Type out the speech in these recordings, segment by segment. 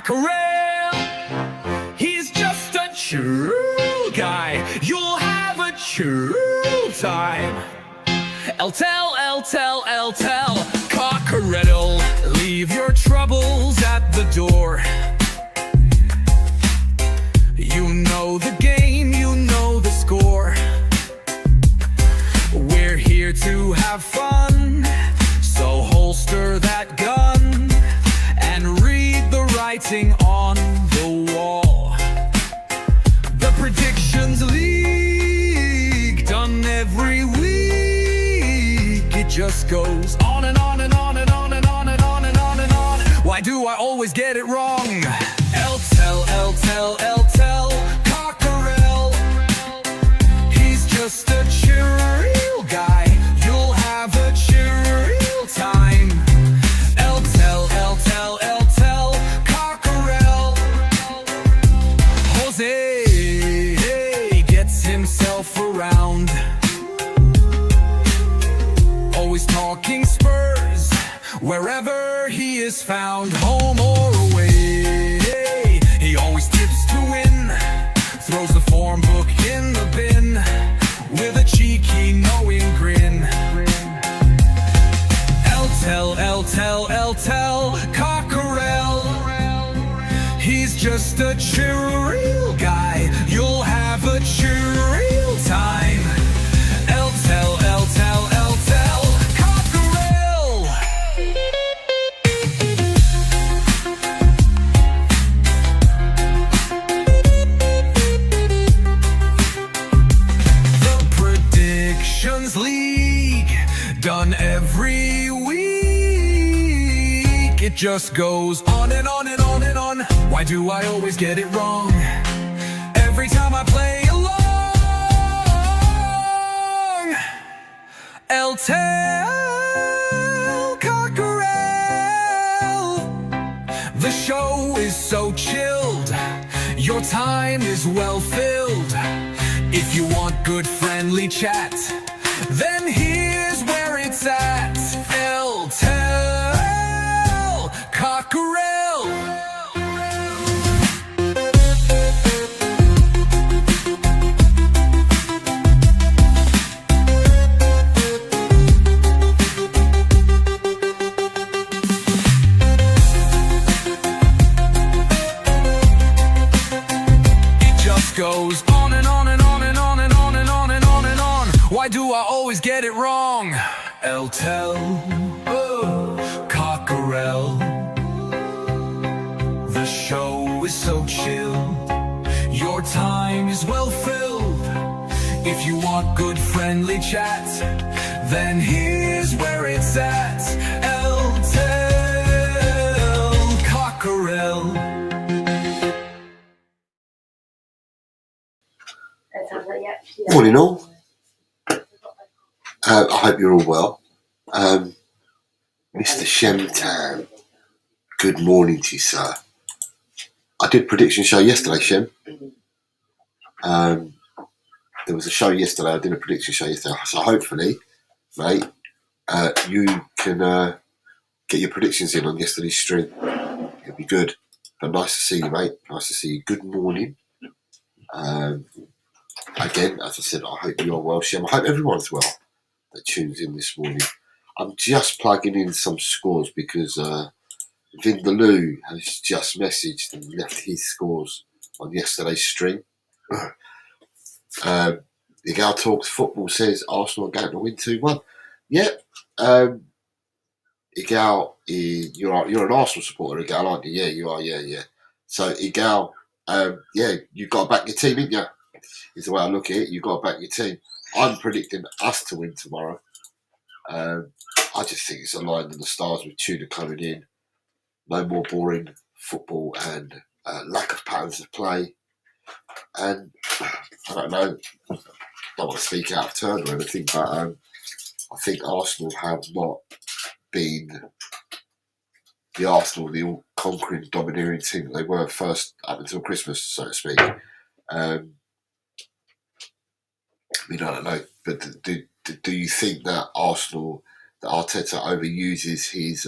Cockerell, he's just a true guy. You'll have a true time. I'll tell Cockerell, leave your troubles at the door. You know the game, you know the score. We're here to have fun, so holster that gun and read the writing on the wall. The Predictions League, done every week. It just goes on and on and on and on and on and on and on and on. Why do I always get it wrong? Tell Cockerell, he's just a chill guy. You'll have a chill time. Tell Cockerell. Jose gets himself around, always talking Spurs wherever he is found, home or away. He always tips to win, throws the form book in the bin with a cheeky knowing grin. Tell Cockerell, he's just a chill guy. You'll have a chill time. Tell Cockerell. The Predictions League, done every week. It just goes on and on and on and on. Why do I always get it wrong every time I play along? I'll tell Cockerell, the show is so chilled, your time is well filled. If you want good friendly chat, then here's where it's at. I'll tell Cockerell. It just goes on and on and on and on and on and on and on and on. Why do I always get it wrong? I'll tell Cockerell, the show is so chill, your time is well filled. If you want good friendly chat, then here's where it's at. I'll tell Cockerell. Morning all. I hope you're all well. Mr. Shemtan, good morning to you, sir. I did a prediction show yesterday, Shem. There was a show yesterday, I did a prediction show yesterday, so hopefully, mate, you can get your predictions in on yesterday's stream. It'll be good. But nice to see you, mate. Nice to see you. Good morning. Again, as I said, I hope you're well, Shem. I hope everyone's well that tunes in this morning. I'm just plugging in some scores because Vindaloo has just messaged and left his scores on yesterday's stream. The Gal Talks Football says Arsenal are going to win 2-1. Yep. Igal, you're an Arsenal supporter, Igal, aren't you? Yeah, you are. Yeah. So Igal, you got to back your team, ain't you? Is the way I look at it. You got to back your team. I'm predicting us to win tomorrow. I just think it's aligned in the stars with Tudor coming in. No more boring football and lack of patterns of play. And I don't know. Don't want to speak out of turn or anything, but I think Arsenal have not been the Arsenal, the all-conquering, domineering team that they were first up until Christmas, so to speak. I mean, I don't know, but do you think that Arsenal, that Arteta overuses his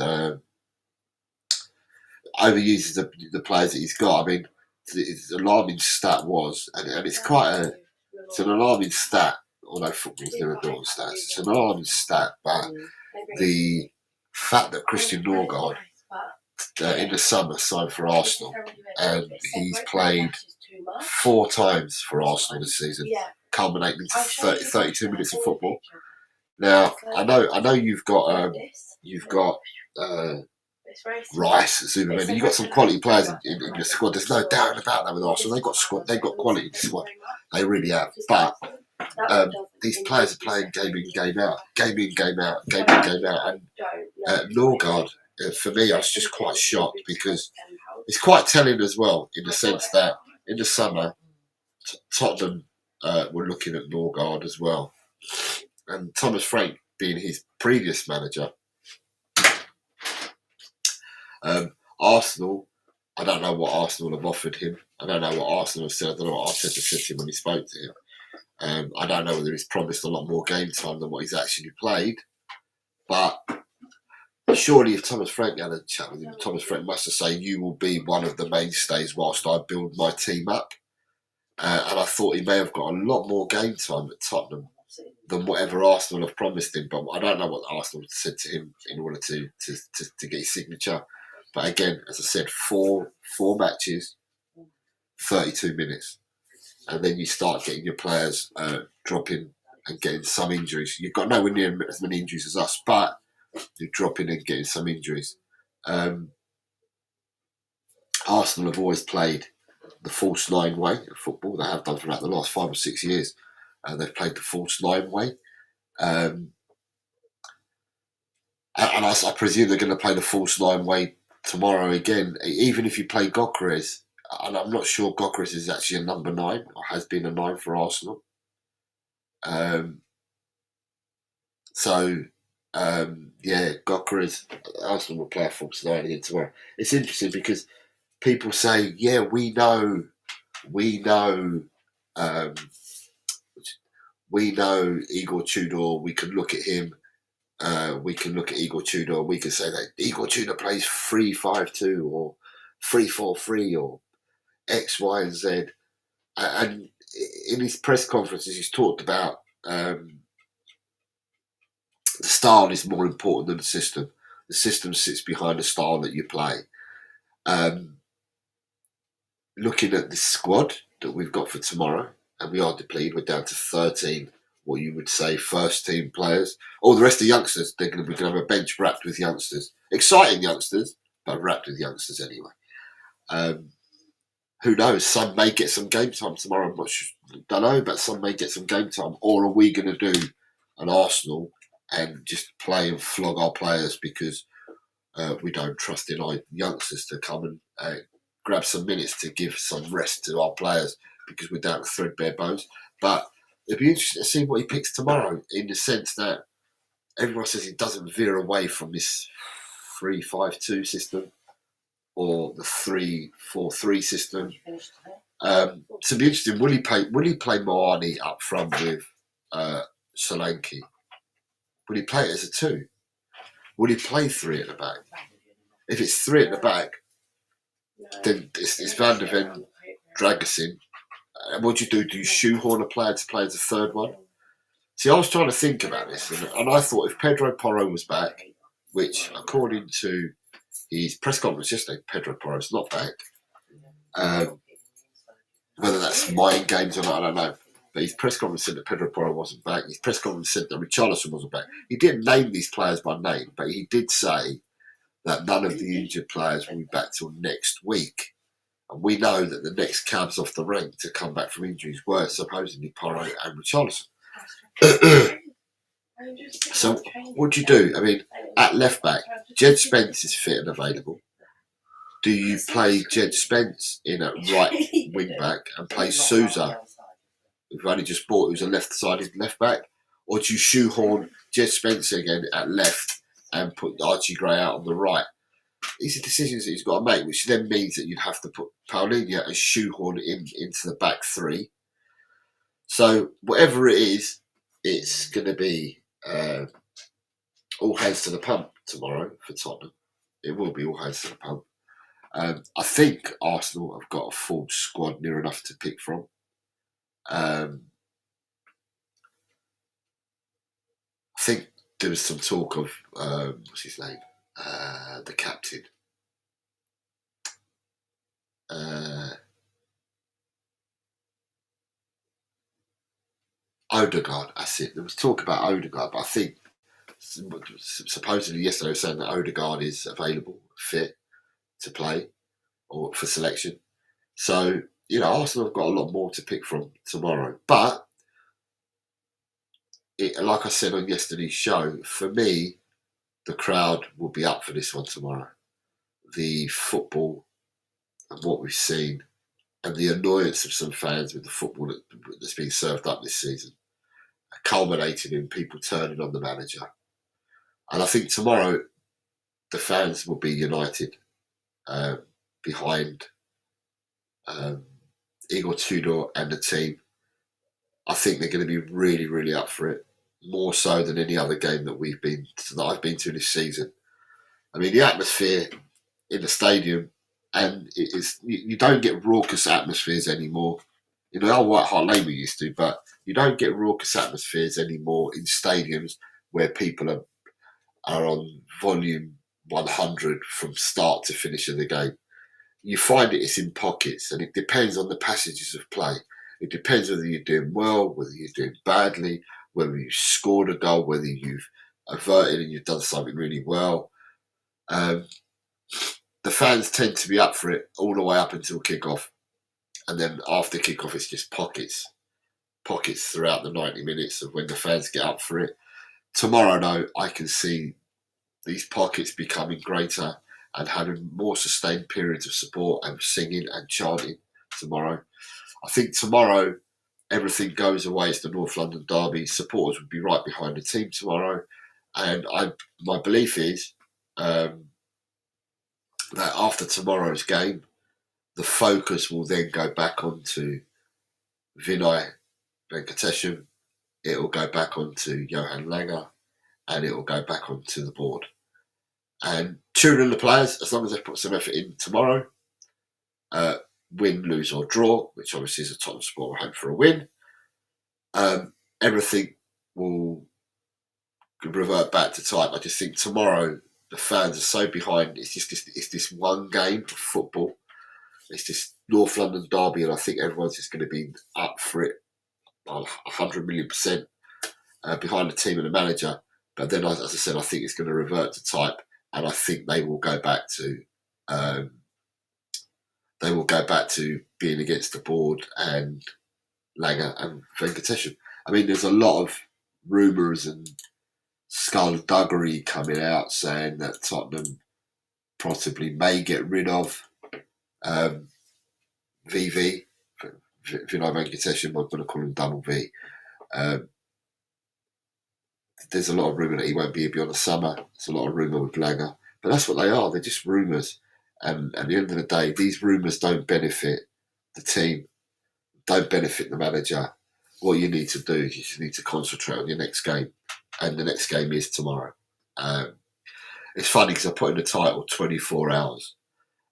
overuses the players that he's got. I mean, his alarming stat was, and it's it's an alarming stat. Although football's never built on stats, it's an alarming stat. But the fact that Christian Norgard in the summer signed for Arsenal, and he's played 4 times for Arsenal this season, culminating to 32 minutes of football. Now, I know you've got Rice, Zuberman. You've got some quality players in your squad. There's no doubt about that with Arsenal. They've got quality in the squad. They really have. But these players are playing game in, game out, game in, game out, game in, game out. And Norgard, for me, I was just quite shocked because it's quite telling as well, in the sense that in the summer, Tottenham were looking at Norgard as well. And Thomas Frank, being his previous manager, Arsenal, I don't know what Arsenal have offered him. I don't know what Arsenal have said. I don't know what Arteta said to him when he spoke to him. I don't know whether he's promised a lot more game time than what he's actually played. But surely if Thomas Frank had a chat with him, Thomas Frank must have said, you will be one of the mainstays whilst I build my team up. And I thought he may have got a lot more game time at Tottenham than whatever Arsenal have promised him. But I don't know what Arsenal said to him in order to get his signature. But again, as I said, four matches, 32 minutes. And then you start getting your players dropping and getting some injuries. You've got nowhere near as many injuries as us, but you're dropping and getting some injuries. Arsenal have always played the false 9 way of football. They have done throughout the last 5 or 6 years. They've played the false 9 way. And I presume they're going to play the false 9 way tomorrow again. Even if you play Gyökeres, and I'm not sure Gyökeres is actually a number 9 or has been a 9 for Arsenal. Gyökeres, Arsenal will play a false 9 again tomorrow. It's interesting because people say, yeah, we know Igor Tudor. We can look at him. We can look at Igor Tudor. We can say that Igor Tudor plays 3-5-2 or 3-4-3 or X, Y, and Z. And in his press conferences, he's talked about the style is more important than the system. The system sits behind the style that you play. Looking at the squad that we've got for tomorrow, and we are depleted, we're down to 13, what you would say, first team players. All the rest of the youngsters, they're going to have a bench wrapped with youngsters. Exciting youngsters, but wrapped with youngsters anyway. Who knows? Some may get some game time tomorrow. I'm not sure, don't know, but some may get some game time. Or are we going to do an Arsenal and just play and flog our players because we don't trust in our youngsters to come and grab some minutes to give some rest to our players because we're down to threadbare bones. But it'll be interesting to see what he picks tomorrow, in the sense that everyone says he doesn't veer away from this 3-5-2 system or the 3-4-3 system. So it'll be interesting. Will he play Moani up front with Solanke? Will he play it as a 2? Will he play 3 at the back? If it's 3 at the back, then it's Van de Ven, Dragusin. And what do you do? Do you shoehorn a player to play as a 3rd one? See, I was trying to think about this, and I thought if Pedro Porro was back, which according to his press conference yesterday, Pedro Porro's not back. Whether that's mind games or not, I don't know. But his press conference said that Pedro Porro wasn't back. His press conference said that Richarlison wasn't back. He didn't name these players by name, but he did say that none of the injured players will be back till next week. And we know that the next cabs off the rank to come back from injuries were supposedly Porro and Richarlison. So what do you do? I mean, at left back, Jed Spence is fit and available. Do you play Jed Spence in at right wing back and play Sousa, who've only just bought, who's a left-sided left back? Or do you shoehorn Jed Spence again at left and put Archie Gray out on the right? These are decisions that he's got to make, which then means that you'd have to put Paulinho and shoehorn him into the back 3. So whatever it is, it's going to be all hands to the pump tomorrow for Tottenham. It will be all hands to the pump. I think Arsenal have got a full squad near enough to pick from. I think there was some talk of what's his name, the captain, Odegaard. That's it. There was talk about Odegaard, but I think supposedly yesterday was saying that Odegaard is available, fit to play or for selection. So Arsenal have got a lot more to pick from tomorrow. But like I said on yesterday's show, for me, the crowd will be up for this one tomorrow. The football and what we've seen, and the annoyance of some fans with the football that's been served up this season, culminating in people turning on the manager. And I think tomorrow the fans will be united behind Igor Tudor and the team. I think they're going to be really, really up for it, more so than any other game that I've been to this season. I mean, the atmosphere in the stadium, and you don't get raucous atmospheres anymore. Our White Hart Lane we used to, but you don't get raucous atmospheres anymore in stadiums where people are on volume 100 from start to finish of the game. You find it's in pockets, and it depends on the passages of play. It depends whether you're doing well, whether you're doing badly, whether you've scored a goal, whether you've averted and you've done something really well. The fans tend to be up for it all the way up until kick-off. And then after kick-off, it's just pockets throughout the 90 minutes of when the fans get up for it. Tomorrow, though, I can see these pockets becoming greater and having more sustained periods of support and singing and chanting tomorrow. I think tomorrow, everything goes away. It's the North London derby. Supporters would be right behind the team tomorrow. And my belief is that after tomorrow's game, the focus will then go back onto Vinay Venkatesham. It will go back onto Johan Langer, and it will go back onto the board. And cheering the players, as long as they put some effort in tomorrow, win, lose or draw, which obviously is a Tottenham supporter hope for a win, everything will revert back to type. I just think tomorrow the fans are so behind. It's this one game of football. It's this North London derby, and I think everyone's just going to be up for it 100 million % behind the team and the manager. But then, as I said, I think it's going to revert to type, and I think they will go back to being against the board and Langer and Venkatesham. I mean, there's a lot of rumours and skullduggery coming out saying that Tottenham possibly may get rid of VV, Vinay Venkatesham. I'm going to call him Double V. There's a lot of rumour that he won't be here beyond the summer. There's a lot of rumour with Langer. But that's what they are. They're just rumours. And at the end of the day, these rumours don't benefit the team, don't benefit the manager. What you need to do is you just need to concentrate on your next game. And the next game is tomorrow. It's funny because I put in the title 24 hours.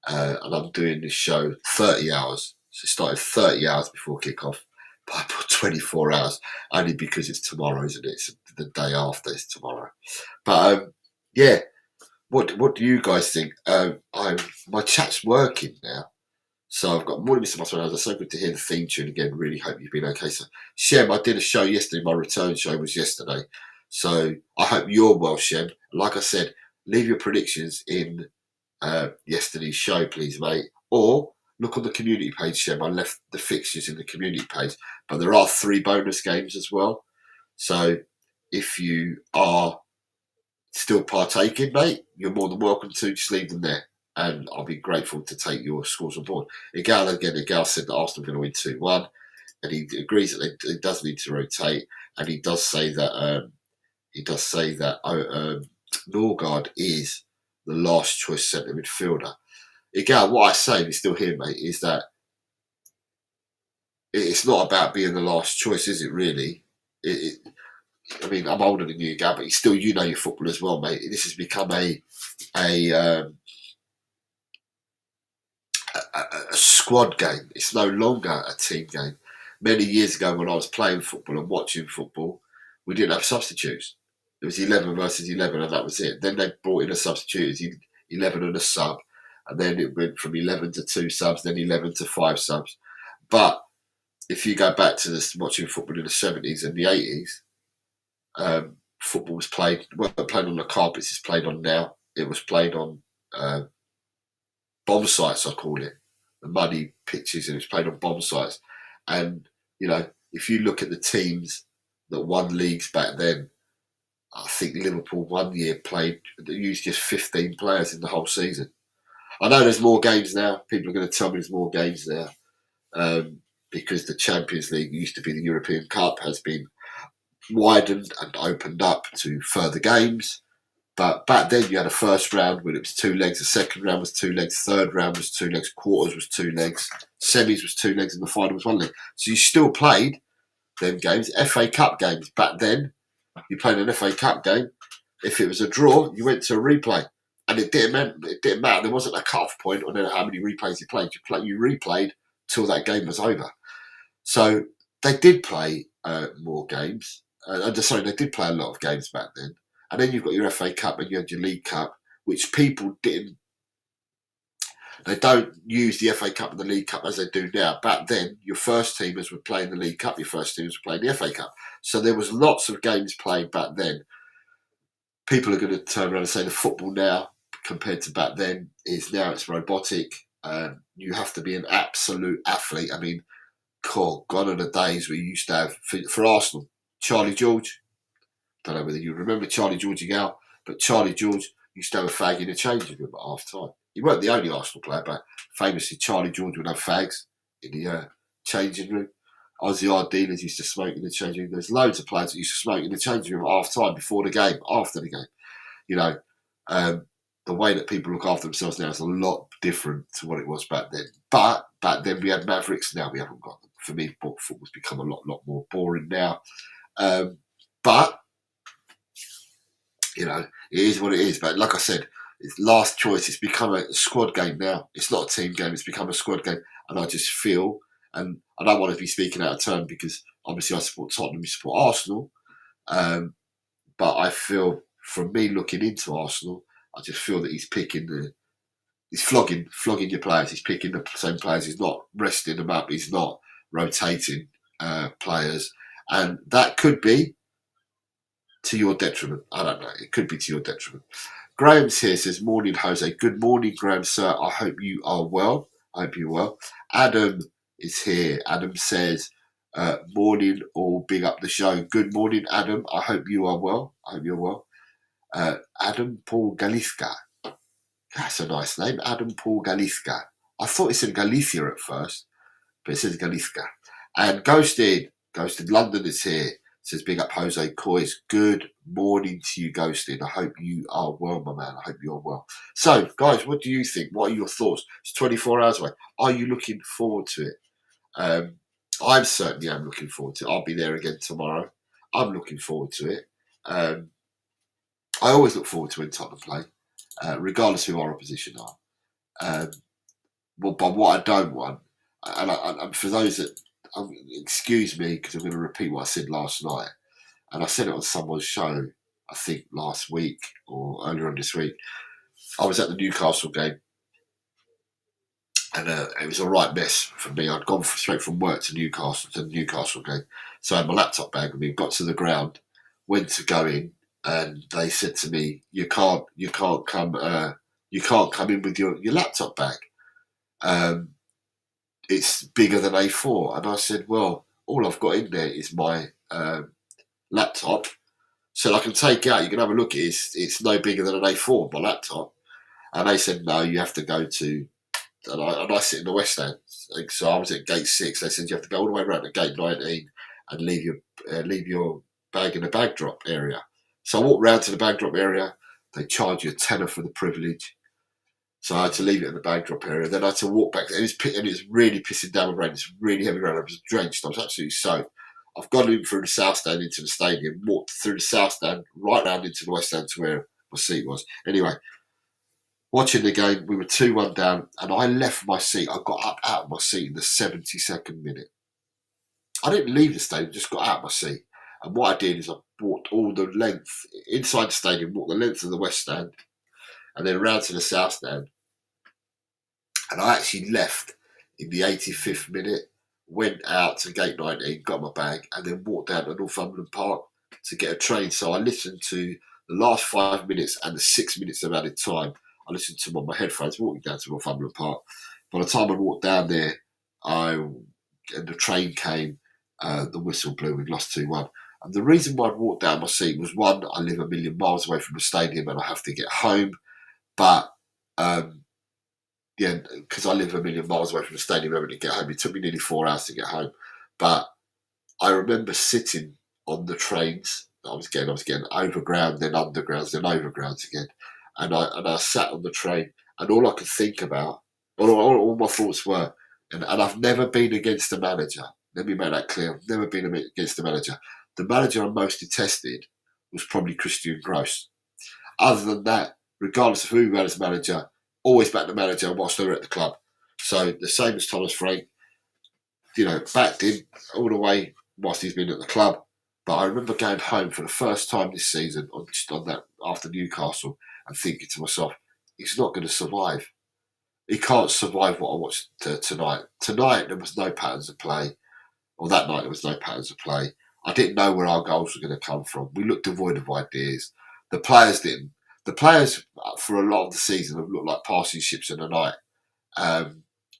And I'm doing this show 30 hours. So it started 30 hours before kickoff. But I put 24 hours only because it's tomorrow, isn't it? It's the day after it's tomorrow. But yeah, what do you guys think? My chat's working now. So I've got Morning Mr. Muscle. It's so good to hear the theme tune again. Really hope you've been okay. So Shem, I did a show yesterday. My return show was yesterday. So I hope you're well, Shem. Like I said, leave your predictions in yesterday's show, please, mate. Or look on the community page, Shem. I left the fixtures in the community page. But there are 3 bonus games as well. So if you are still partaking, mate, you're more than welcome to. Just leave them there. And I'll be grateful to take your scores on board. Igal said that Arsenal are going to win 2-1. And he agrees that it does need to rotate. And he does say that Norgard is the last choice centre midfielder. Igal, what I say, he's still here, mate, is that it's not about being the last choice, is it really? I mean, I'm older than you, Igal, but still, you know your football as well, mate. This has become a a squad game. It's no longer a team game. Many years ago, when I was playing football and watching football, we didn't have substitutes. It was 11 versus 11, and that was it. Then they brought in a substitute, 11 and a sub, and then it went from 11 to 2 subs, then 11 to 5 subs. But if you go back to this watching football in the 70s and the 80s, football was played, well, played on the carpets it's played on now. It was played on bomb sites, I call it, the muddy pitches, and it was played on bomb sites. And, you know, if you look at the teams that won leagues back then, I think Liverpool one year used just 15 players in the whole season. I know there's more games now. People are going to tell me there's more games now because the Champions League used to be the European Cup, has been widened and opened up to further games. But back then you had a first round where it was 2 legs, the second round was 2 legs, third round was 2 legs, quarters was 2 legs, semis was 2 legs, and the final was 1 leg. So you still played them games. FA Cup games back then, you played an FA Cup game. If it was a draw, you went to a replay, and it didn't matter. There wasn't a cut-off point on how many replays you played. You replayed till that game was over. So they did play more games. They did play a lot of games back then. And then you've got your FA Cup and you had your League Cup, which people didn't. They don't use the FA Cup and the League Cup as they do now. Back then, your first teamers were playing the League Cup, your first teamers were playing the FA Cup. So there was lots of games played back then. People are going to turn around and say the football now, compared to back then, it's robotic. You have to be an absolute athlete. I mean, gone are the days where you used to have, for Arsenal, Charlie George. Don't know whether you remember Charlie George Gal, but Charlie George used to have a fag in the changing room at half time. He weren't the only Arsenal player, but famously Charlie George would have fags in the changing room. Ozzy R. Dealers used to smoke in the changing room. There's loads of players that used to smoke in the changing room at half time, before the game, after the game. You know, the way that people look after themselves now is a lot different to what it was back then. But back then we had Mavericks, now we haven't got them. For me, football's become a lot more boring now. But you know, it is what it is. But like I said, it's last choice. It's become a squad game now. It's not a team game. It's become a squad game. And I just feel, and I don't want to be speaking out of turn because obviously I support Tottenham, we support Arsenal. But I feel, from me looking into Arsenal, I just feel that he's flogging your players. He's picking the same players. He's not resting them up. He's not rotating players. And that could be to your detriment. I don't know. It could be to your detriment. Graham's here, says, morning, Jose. Good morning, Graham, sir. I hope you are well. I hope you're well. Adam is here. Adam says, morning, all, big up the show. Good morning, Adam. I hope you are well. I hope you're well. Adam Paul Galiska. That's a nice name. Adam Paul Galiska. I thought it said Galicia at first, but it says Galiska. And Ghosted London is here. Says, big up Jose Coys. Good morning to you, Ghosted. I hope you are well, my man. I hope you're well. So, guys, what do you think? What are your thoughts? It's 24 hours away. Are you looking forward to it? I certainly am looking forward to it. I'll be there again tomorrow. I'm looking forward to it. I always look forward to when Tottenham play, regardless of who our opposition are. But what I don't want, and for those that, excuse me, because I'm going to repeat what I said last night, and I said it on someone's show, I think last week or earlier on this week. I was at the Newcastle game, and it was a right mess for me. I'd gone straight from work to the Newcastle game, so I had my laptop bag with me. Got to the ground, went to go in, and they said to me, "You can't come in with your laptop bag. It's bigger than A4." And I said, well, all I've got in there is my laptop. So I can take it out, you can have a look at it. It's no bigger than an A4, my laptop. And they said, no, you have to go to, and I sit in the West End. So I was at gate 6. They said, you have to go all the way around to gate 19 and leave your bag in the bag drop area. So I walked round to the bag drop area. They charge you £10 for the privilege. So I had to leave it in the bag drop area. Then I had to walk back. It was really pissing down with rain. It's really heavy rain. I was drenched. I was absolutely soaked. I've gone in through the south stand into the stadium, walked through the south stand, right round into the west stand to where my seat was. Anyway, Watching the game, we were 2-1 down, and I left my seat. I got up out of my seat in the 72nd minute. I didn't leave the stadium, just got out of my seat. And what I did is I walked all the length inside the stadium, walked the length of the West Stand, and then round to the South Stand. And I actually left in the 85th minute, went out to gate 19, got my bag, and then walked down to Northumberland Park to get a train. So I listened to the last 5 minutes and the 6 minutes of added time. I listened to them on my headphones, walking down to Northumberland Park. By the time I walked down there, and the train came, the whistle blew, we'd lost 2-1. And the reason why I walked down my seat was, one, I live a million miles away from the stadium and I have to get home. But yeah, because I live a million miles away from the stadium, having to get home. It took me nearly 4 hours to get home. But I remember sitting on the trains. I was getting overground, then undergrounds, then overgrounds again. And I sat on the train, and all I could think about, all my thoughts were, and I've never been against a manager. Let me make that clear. I've never been against a manager. The manager I most detested was probably Christian Gross. Other than that, regardless of who we had as manager, always backed the manager whilst they were at the club. So the same as Thomas Frank, backed him all the way whilst he's been at the club. But I remember going home for the first time this season on that after Newcastle and thinking to myself, he's not going to survive. He can't survive what I watched tonight. Tonight there was no patterns of play, or that night there was no patterns of play. I didn't know where our goals were going to come from. We looked devoid of ideas. The players didn't. The players for a lot of the season have looked like passing ships in the night,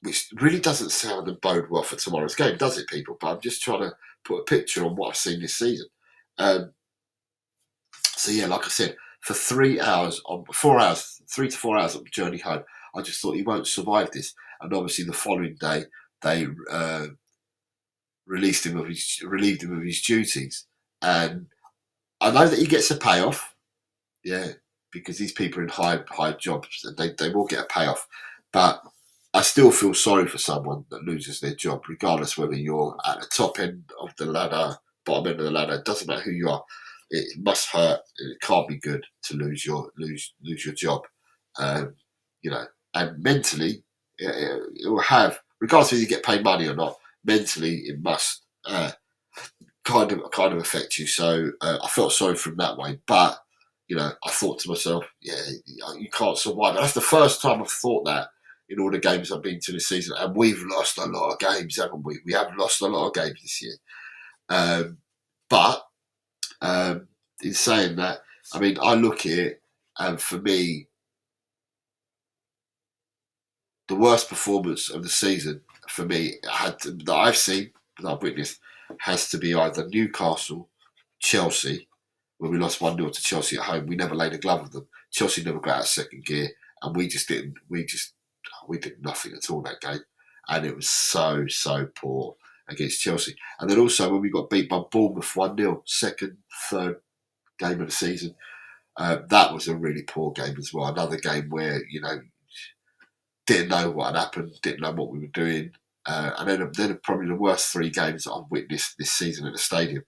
which really doesn't sound and bode well for tomorrow's game, does it, people? But I'm just trying to put a picture on what I've seen this season. So yeah, like I said, for 3 hours, 3 to 4 hours on the journey home, I just thought he won't survive this. And obviously the following day, they relieved him of his duties. And I know that he gets a payoff, yeah, because these people are in high jobs, and they will get a payoff. But I still feel sorry for someone that loses their job, regardless whether you're at the top end of the ladder, bottom end of the ladder. It doesn't matter who you are. It must hurt. It can't be good to lose your job. And mentally, it will have, regardless of whether you get paid money or not. Mentally, it must kind of affect you. So I felt sorry for him that way, but. I thought to myself, yeah, you can't survive. And that's the first time I've thought that in all the games I've been to this season. And we've lost a lot of games, haven't we? We have lost a lot of games this year. But in saying that, I mean, I look at it, and for me, the worst performance of the season, for me, that I've seen, that I've witnessed, has to be either Newcastle, Chelsea, when we lost 1-0 to Chelsea at home. We never laid a glove with them. Chelsea never got out of second gear, and we did nothing at all that game. And it was so poor against Chelsea. And then also when we got beat by Bournemouth 1-0, third game of the season, that was a really poor game as well. Another game where, didn't know what had happened, didn't know what we were doing. And then probably the worst 3 games that I've witnessed this season at the stadium.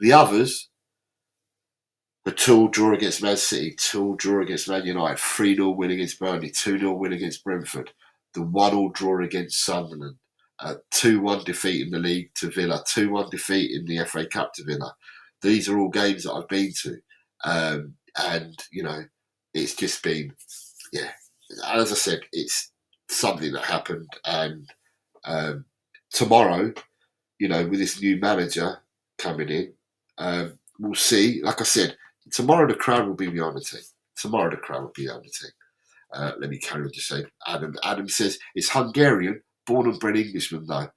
The others, the 2-2 draw against Man City, 2-2 draw against Man United, 3-0 win against Burnley, 2-0 win against Brentford, the 1-1 draw against Sunderland, 2-1 defeat in the league to Villa, 2-1 defeat in the FA Cup to Villa. These are all games that I've been to. And, it's just been, yeah, as I said, it's something that happened. And tomorrow, with this new manager coming in, we'll see. Like I said, tomorrow the crowd will be behind the team. Let me carry on to say, Adam says, it's Hungarian, born and bred Englishman though.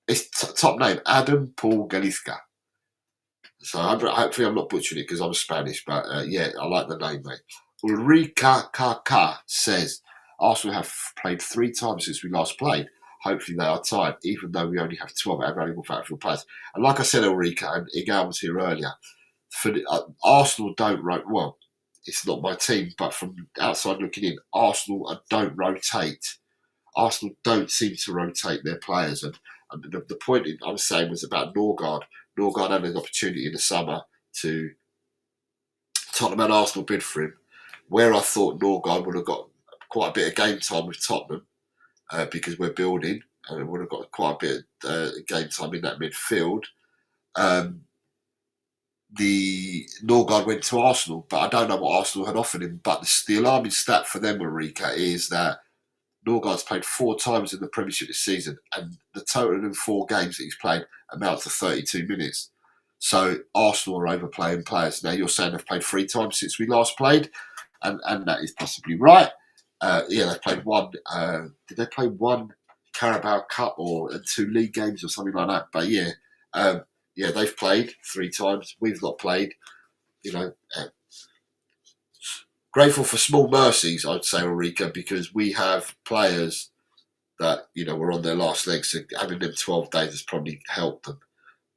It's top name, Adam Paul Galiska. So hopefully I'm not butchering it because I'm Spanish, but yeah, I like the name, mate. Ulrika KK says, Arsenal have played 3 times since we last played. Hopefully they are tied, even though we only have 12 available backfield players. And like I said, Ulrika, and Igal was here earlier, Arsenal don't rotate. Well, it's not my team, but from outside looking in, Arsenal don't rotate. Arsenal don't seem to rotate their players. And the point I was saying was about Norgard. Norgard had an opportunity in the summer to Tottenham and Arsenal bid for him, where I thought Norgard would have got quite a bit of game time with Tottenham because we're building and we've got quite a bit of game time in that midfield. The Norgard went to Arsenal, but I don't know what Arsenal had offered him. But the alarming stat for them, Marika, is that Norgard's played 4 times in the Premiership this season, and the total in 4 games that he's played amounts to 32 minutes. So Arsenal are overplaying players. Now you're saying they've played 3 times since we last played, and that is possibly right. They've played 1. Did they play 1 Carabao Cup or 2 league games or something like that? But they've played 3 times. We've not played. Grateful for small mercies, I'd say, Ulrika, because we have players that were on their last legs. So having them 12 days has probably helped them.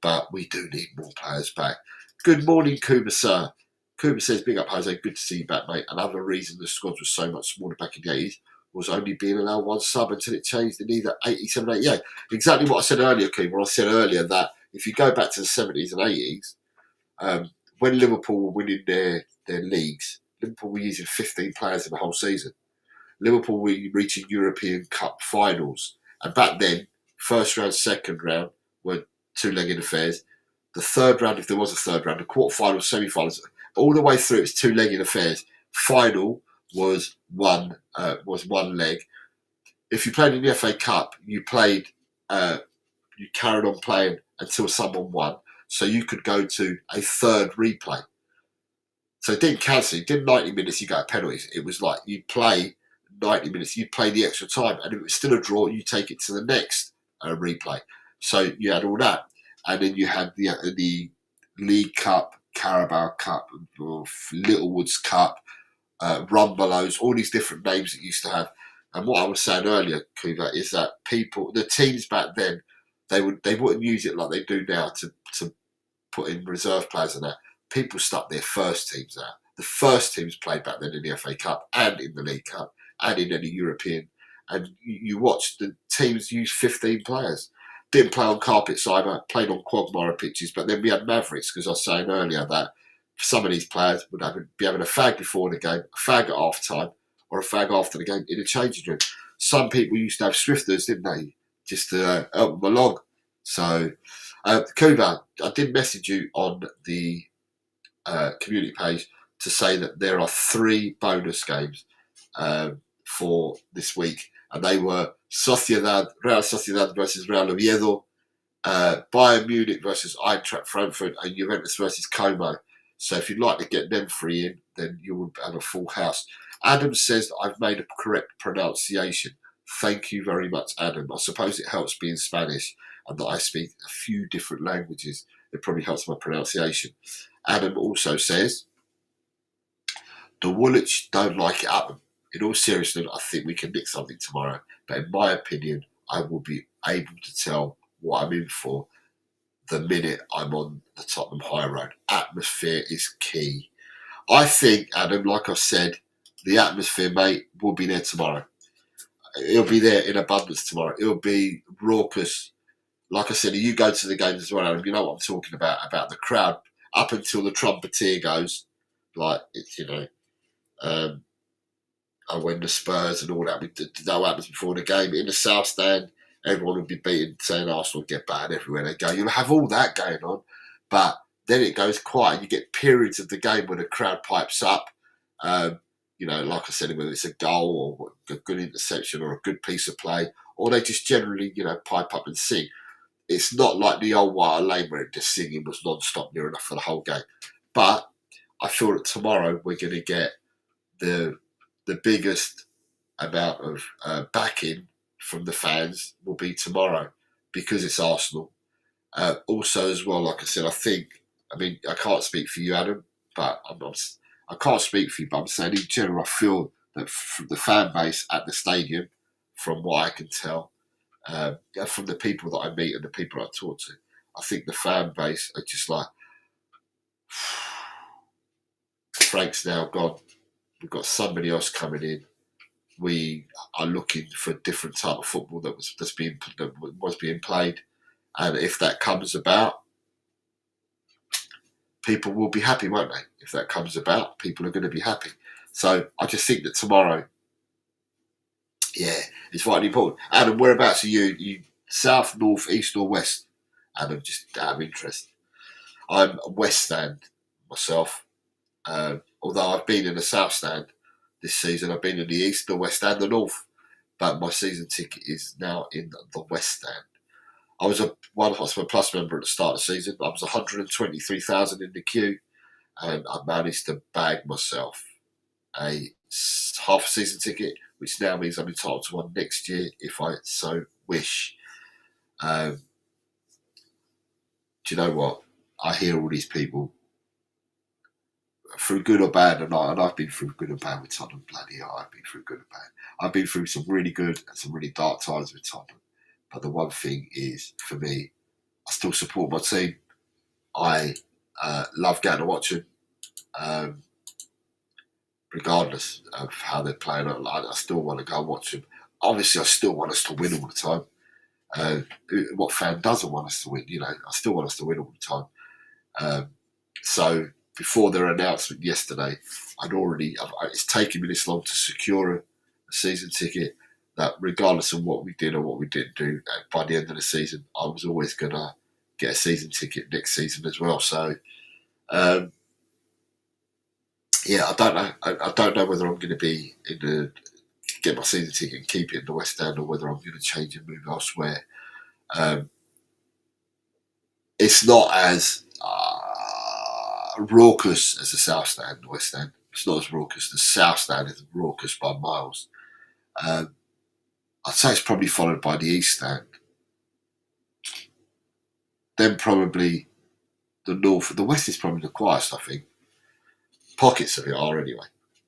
But we do need more players back. Good morning, Kuma sir. Kuma says, big up, Jose. Good to see you back, mate. Another reason the squad was so much smaller back in the 80s was only being allowed 1 sub until it changed in either 87, 88. Exactly what I said earlier, Kuma. I said earlier that if you go back to the 70s and 80s, when Liverpool were winning their leagues, Liverpool were using 15 players in the whole season. Liverpool were reaching European Cup finals. And back then, first round, second round were 2-legged affairs. The third round, if there was a third round, the quarterfinals, semi-finals, all the way through, it's 2-legged affairs. Final was one leg. If you played in the FA Cup, you carried on playing until someone won, so you could go to a third replay. So it didn't cancel. It did 90 minutes, you got penalties. It was like you play 90 minutes, you play the extra time, and if it was still a draw, you take it to the next replay. So you had all that, and then you had the League Cup, Carabao Cup, Littlewoods Cup, Rumbelows, all these different names it used to have. And what I was saying earlier, Kuva, is that the teams back then, they wouldn't use it like they do now to put in reserve players and that. People stuck their first teams out. The first teams played back then in the FA Cup and in the League Cup and in any European. And you watched the teams use 15 players. Didn't play on carpets either, played on quagmire pitches, but then we had Mavericks, because I was saying earlier that some of these players would be having a fag before the game, a fag at half time, or a fag after the game in the changing room. Some people used to have Swifters, didn't they? Just to help them along. So, Kuba, I did message you on the community page to say that there are 3 bonus games for this week, and they were Real Sociedad versus Real Oviedo, Bayern Munich versus Eintracht Frankfurt, and Juventus versus Como. So if you'd like to get them 3 in, then you will have a full house. Adam says I've made a correct pronunciation. Thank you very much, Adam. I suppose it helps being Spanish and that I speak a few different languages. It probably helps my pronunciation. Adam also says, the Woolwich don't like it up. In all seriousness, I think we can nick something tomorrow. But in my opinion, I will be able to tell what I'm in for the minute I'm on the Tottenham High Road. Atmosphere is key. I think, Adam, like I said, the atmosphere, mate, will be there tomorrow. It'll be there in abundance tomorrow. It'll be raucous. Like I said, you go to the games as well, Adam. You know what I'm talking about the crowd up until the trumpeter goes. Like, it's, and when the Spurs and all that, that happens before the game. In the South Stand, everyone would be beating, saying Arsenal get bad everywhere they go. You'll have all that going on, but then it goes quiet. You get periods of the game where the crowd pipes up. Like I said, whether it's a goal or a good interception or a good piece of play, or they just generally, pipe up and sing. It's not like the old White Lane where the singing was non-stop near enough for the whole game. But I feel that tomorrow we're going to get the biggest amount of backing from the fans will be tomorrow because it's Arsenal. Also, as well, like I said, I can't speak for you, Adam, but I can't speak for you, but I'm saying in general, I feel that from the fan base at the stadium, from what I can tell, from the people that I meet and the people I talk to, I think the fan base are just like, Frank's now gone. We've got somebody else coming in. We are looking for a different type of football that was being played, and if that comes about, people will be happy, won't they? If that comes about, people are going to be happy. So I just think that tomorrow Yeah, it's vitally important. Adam, whereabouts are you? You south, north, east, or west? Adam, just out of interest. I'm a west stand myself. Although I've been in the south stand this season, I've been in the east, the west, and the north. But my season ticket is now in the west stand. I was a One Hotspur Plus member at the start of the season. I was 123,000 in the queue, and I managed to bag myself a half a season ticket, which now means I'm entitled to one next year if I so wish. Do you know what? I hear all these people through good or bad, and I've been through good and bad with Tottenham. Bloody hell, I've been through good and bad. I've been through some really good and some really dark times with Tottenham. But the one thing is, for me, I still support my team. I love going to watch them, regardless of how they're playing. I still want to go and watch them. Obviously, I still want us to win all the time. What fan doesn't want us to win? You know, I still want us to win all the time. So before their announcement yesterday, it's taken me this long to secure a season ticket. That regardless of what we did or what we didn't do, by the end of the season, I was always gonna get a season ticket next season as well. So, yeah, I don't know. I don't know whether I'm going to be get my season ticket and keep it in the West End, or whether I'm going to change and move elsewhere. It's not as raucous as the South Stand, the West End. It's not as raucous. The South Stand is raucous by miles. I'd say it's probably followed by the East Stand. Then probably the North. The West is probably the quietest, I think. Pockets of it are anyway,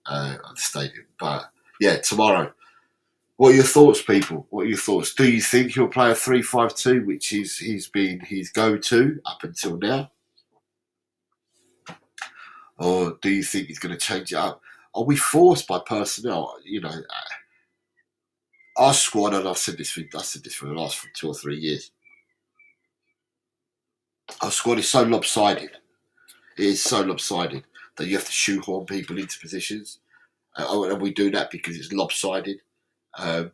at the stadium. But yeah, tomorrow. What are your thoughts, people? What are your thoughts? Do you think he'll play a 3-5-2, which he's been his go-to up until now? Or do you think he's going to change it up? Are we forced by personnel? You know, our squad, and I've said this for the last 2 or 3 years. Our squad is so lopsided. It is so lopsided that you have to shoehorn people into positions, and we do that because it's lopsided. And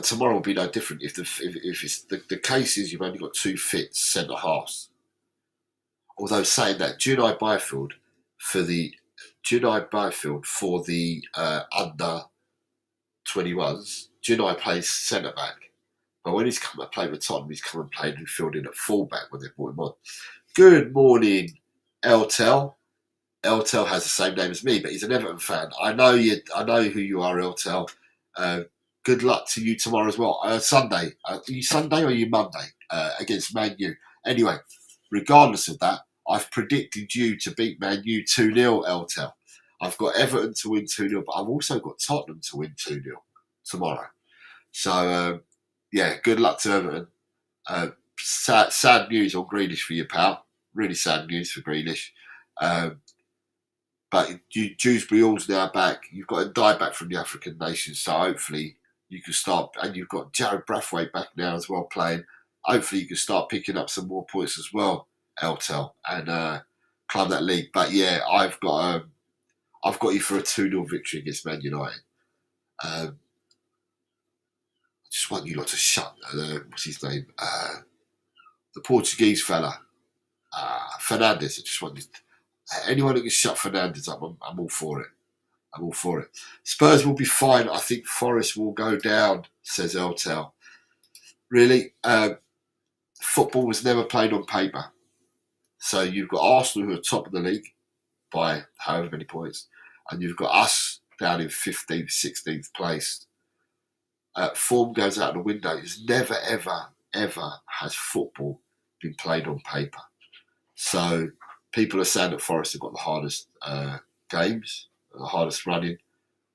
tomorrow will be no different. If it's the case is you've only got 2 fit centre halves. Although saying that, Junai Byfield for the under 21s, Junai plays centre back. But when he's come and played with Tottenham, he's come and played and filled in at full back when they brought him on. Good morning, Eltel. Eltel has the same name as me, but he's an Everton fan. I know who you are, Eltel. Good luck to you tomorrow as well. Sunday. Are you Sunday or are you Monday against Man U? Anyway, regardless of that, I've predicted you to beat Man U 2-0, Eltel. I've got Everton to win 2-0, but I've also got Tottenham to win 2-0 tomorrow. So, yeah, good luck to Everton. Sad news on Grealish for you, pal. Really sad news for Grealish. But Dewsbury Hall's now back. You've got Ndiaye back from the African nations, so hopefully you can start. And you've got Jared Brathwaite back now as well playing. Hopefully you can start picking up some more points as well, Eltel, and climb that league. But yeah, I've got you for a 2-0 victory against Man United. I just want you lot to shut. What's his name? The Portuguese fella, Fernandes. I just want you. Anyone who can shut Fernandes up, I'm all for it. I'm all for it. Spurs will be fine. I think Forest will go down, says Eltel. Really, football was never played on paper. So you've got Arsenal who are top of the league by however many points, and you've got us down in 15th, 16th place. Form goes out the window. It's never, ever, ever has football been played on paper. So people are saying that Forest have got the hardest games, the hardest running,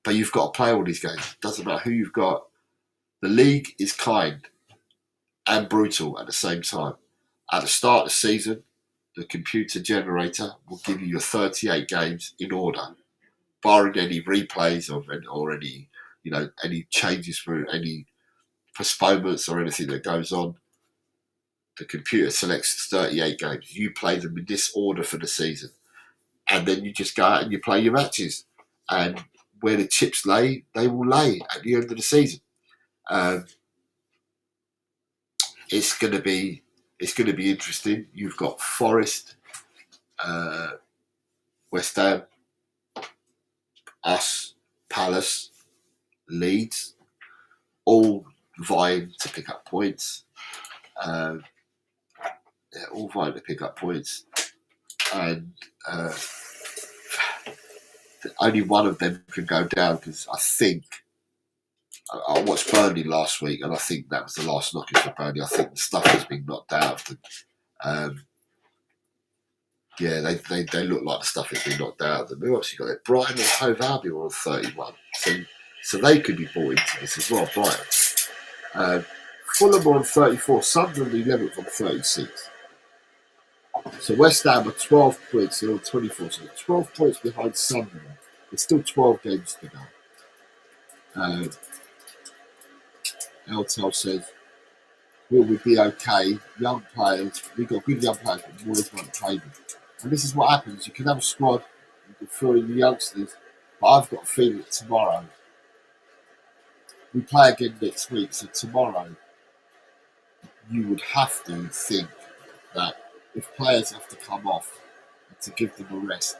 but you've got to play all these games. It doesn't matter who you've got. The league is kind and brutal at the same time. At the start of the season, the computer generator will give you your 38 games in order, barring any replays or any changes for any postponements or anything that goes on. The computer selects 38 games. You play them in this order for the season. And then you just go out and you play your matches. And where the chips lay, they will lay at the end of the season. It's going to be interesting. You've got Forest, West Ham, us, Palace, Leeds, all vying to pick up points. They're all vying to pick up points, and only one of them can go down, because I think I watched Burnley last week, and I think that was the last knocking for Burnley. I think the stuff has been knocked out of them. Yeah, they look like the stuff has been knocked out of them. We've obviously got it. Brighton and Hove Albion on 31, so they could be bought into this as well. Brighton, Fulham on 34, Sunderland 11th on 36. So West Ham are 12 points, they're on 24, so they're 12 points behind Sunderland. There's still 12 games to go. Eltel says, will we be okay? Young players, we've got good young players, but Moyes won't play them. And this is what happens. You can have a squad, you can throw in the youngsters, but I've got a feeling that tomorrow, we play again next week, so tomorrow you would have to think that if players have to come off and to give them a rest,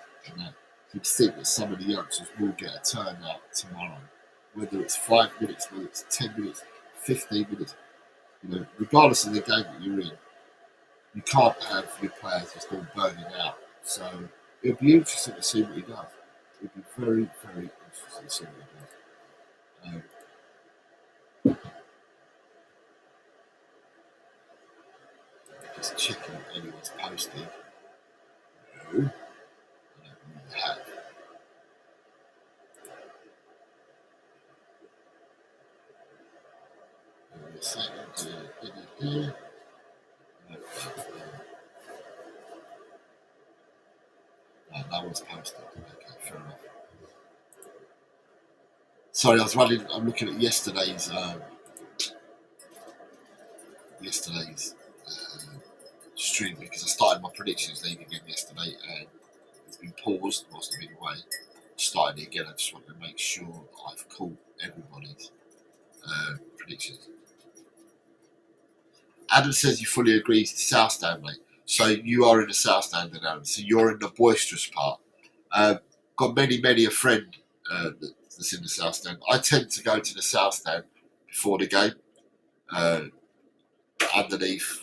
you'd think that some of the youngsters will get a turnout tomorrow. Whether it's 5 minutes, whether it's 10 minutes, 15 minutes, regardless of the game that you're in, you can't have your players just all burning out. So it'll be interesting to see what he does. It'll be very, very interesting to see what he does. Just checking if anyone's posted. No, I don't really have. Wait a second. No, no one's posted. Okay, fair enough. Sorry, I'm looking at yesterday's stream, because I started my predictions league again yesterday and it's been paused whilst I've been away. Starting it again, I just want to make sure I've caught everybody's predictions. Adam says he fully agrees to South Stand, mate. So you are in the South Stand then, Adam. So you're in the boisterous part. Got many a friend that's in the South Stand. I tend to go to the South Stand before the game, underneath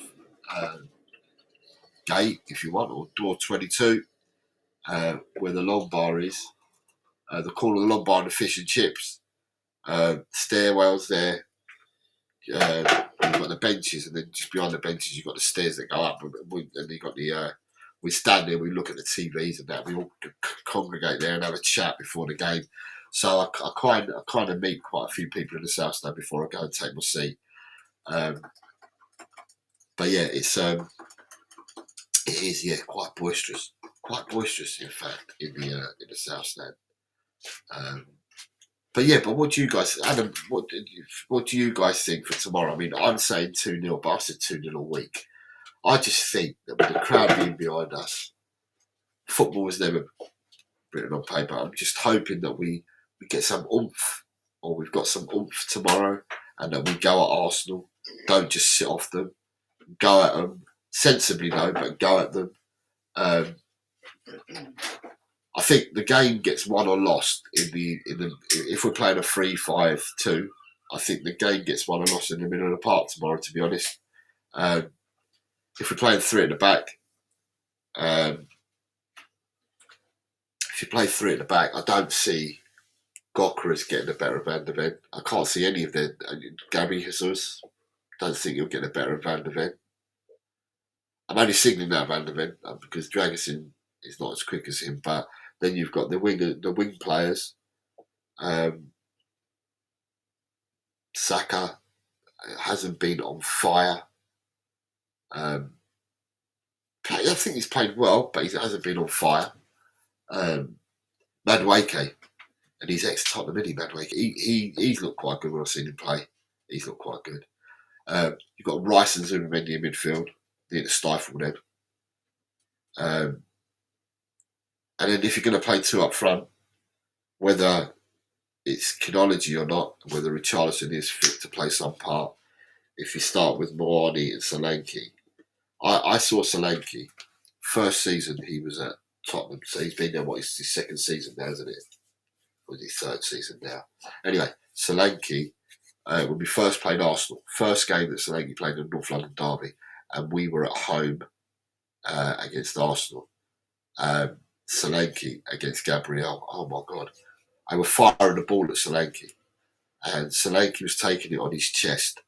gate, if you want, or door 22, where the long bar is. The corner of the long bar and the fish and chips. Stairwells there. You've got the benches, and then just behind the benches you've got the stairs that go up, and you've got we stand there, we look at the TVs and that, we all congregate there and have a chat before the game. So I kind of meet quite a few people in the South Stand before I go and take my seat. But yeah, it is quite boisterous in fact in the South Stand. But what do you guys, Adam? What do you guys think for tomorrow? I mean, I'm saying 2-0, but I've said 2-0 all week. I just think that with the crowd being behind us, football was never written on paper. I'm just hoping that we get some oomph, or we've got some oomph tomorrow, and that we go at Arsenal. Don't just sit off them. Go at them sensibly, though, but go at them. I think the game gets won or lost if we're playing a 3-5-2. I think the game gets won or lost in the middle of the park tomorrow, to be honest. If we're playing 3 at the back, if you play 3 at the back, I don't see Gyökeres getting the better of Van de Ven. I can't see any of the Gabby Jesus. Don't think he'll get the better of Van de Ven. I'm only singling out Van de Ven because Dragusin is not as quick as him, but then you've got the wing players. Saka hasn't been on fire. I think he's played well, but he hasn't been on fire. Madueke, and he's ex-Tottenham, isn't he, Madueke? He's looked quite good when I've seen him play. He's looked quite good. You've got Rice and Zubimendi in midfield. They need to stifle them. And then if you're going to play 2 up front, whether it's chronology or not, whether Richarlison is fit to play some part. If you start with Moani and Solanke, I saw Solanke first season he was at Tottenham, so he's been there. What is his second season now, isn't it? Or his third season now? Anyway, Solanke, when we first played Arsenal, first game that Solanke played in North London Derby, and we were at home against Arsenal. Solanke against Gabriel. Oh my God. I were firing the ball at Solanke, and Solanke was taking it on his chest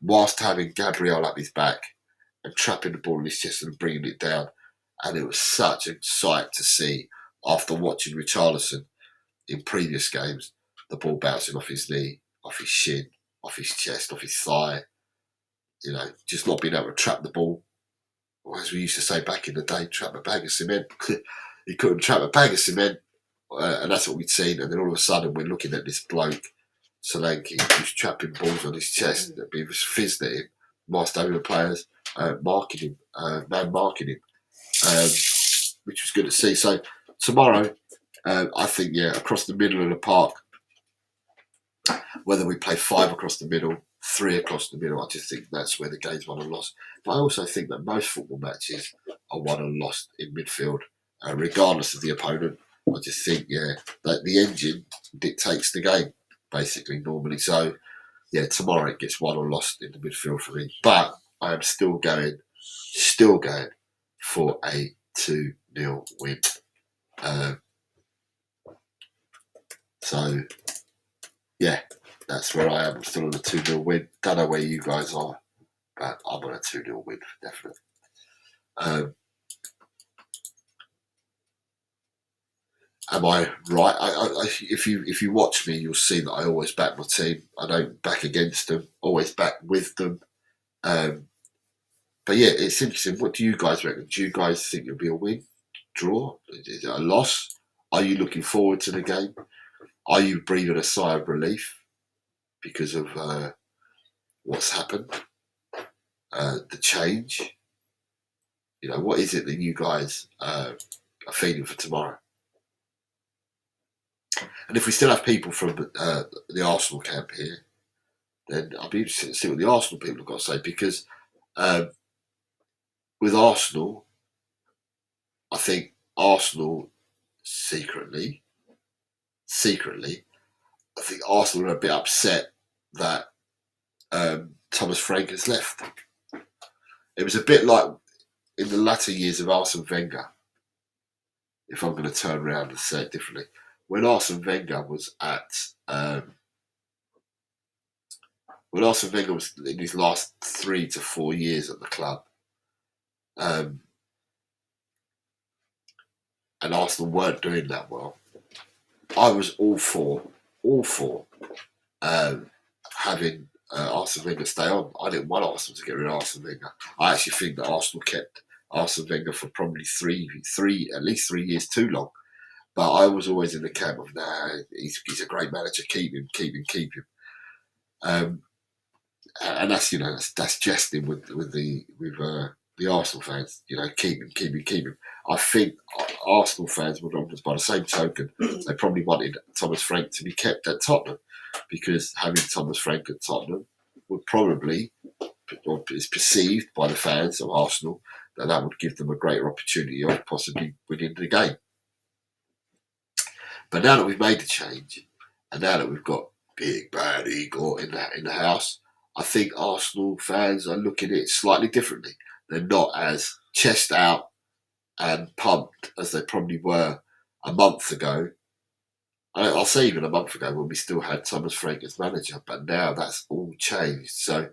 whilst having Gabriel up his back and trapping the ball in his chest and bringing it down. And it was such a sight to see after watching Richarlison in previous games, the ball bouncing off his knee, off his shin, off his chest, off his thigh. You know, just not being able to trap the ball. Or as we used to say back in the day, trap a bag of cement. He couldn't trap a bag of cement. And that's what we'd seen. And then all of a sudden, we're looking at this bloke, Solanke, who's trapping balls on his chest that being fizzed at him, whilst over the players marking him, marking him, which was good to see. So tomorrow, I think, across the middle of the park, whether we play 5 across the middle, 3 across the middle, I just think that's where the game's won and lost. But I also think that most football matches are won and lost in midfield, regardless of the opponent. I just think, that the engine dictates the game, basically, normally. So, tomorrow it gets won or lost in the midfield for me. But I am still going for a 2-0 win. That's where I am. I'm still on a 2-0 win. Don't know where you guys are, but I'm on a 2-0 win, definitely. Am I right? If you watch me, you'll see that I always back my team. I don't back against them. Always back with them. But it's interesting. What do you guys reckon? Do you guys think it'll be a win, draw? Is it a loss? Are you looking forward to the game? Are you breathing a sigh of relief because of what's happened? The change? What is it that you guys are feeling for tomorrow? And if we still have people from the Arsenal camp here, then I'll be interested to see what the Arsenal people have got to say, because with Arsenal, I think Arsenal secretly, I think Arsenal are a bit upset that Thomas Frank has left. It was a bit like in the latter years of Arsene Wenger, if I'm going to turn around and say it differently. When Arsene Wenger was in his last 3 to 4 years at the club, and Arsenal weren't doing that well, I was all for having Arsene Wenger stay on. I didn't want Arsenal to get rid of Arsene Wenger. I actually think that Arsenal kept Arsene Wenger for probably at least 3 years too long. But I was always in the camp of, he's a great manager. Keep him. And that's jesting with the Arsenal fans. Keep him. I think Arsenal fans would, by the same token, they probably wanted Thomas Frank to be kept at Tottenham, because having Thomas Frank at Tottenham would probably, or is perceived by the fans of Arsenal, that would give them a greater opportunity of possibly winning the game. But now that we've made the change, and now that we've got Big Bad Igor in the house, I think Arsenal fans are looking at it slightly differently. They're not as chest out and pumped as they probably were a month ago. I'll say even a month ago, when we still had Thomas Frank as manager, but now that's all changed. So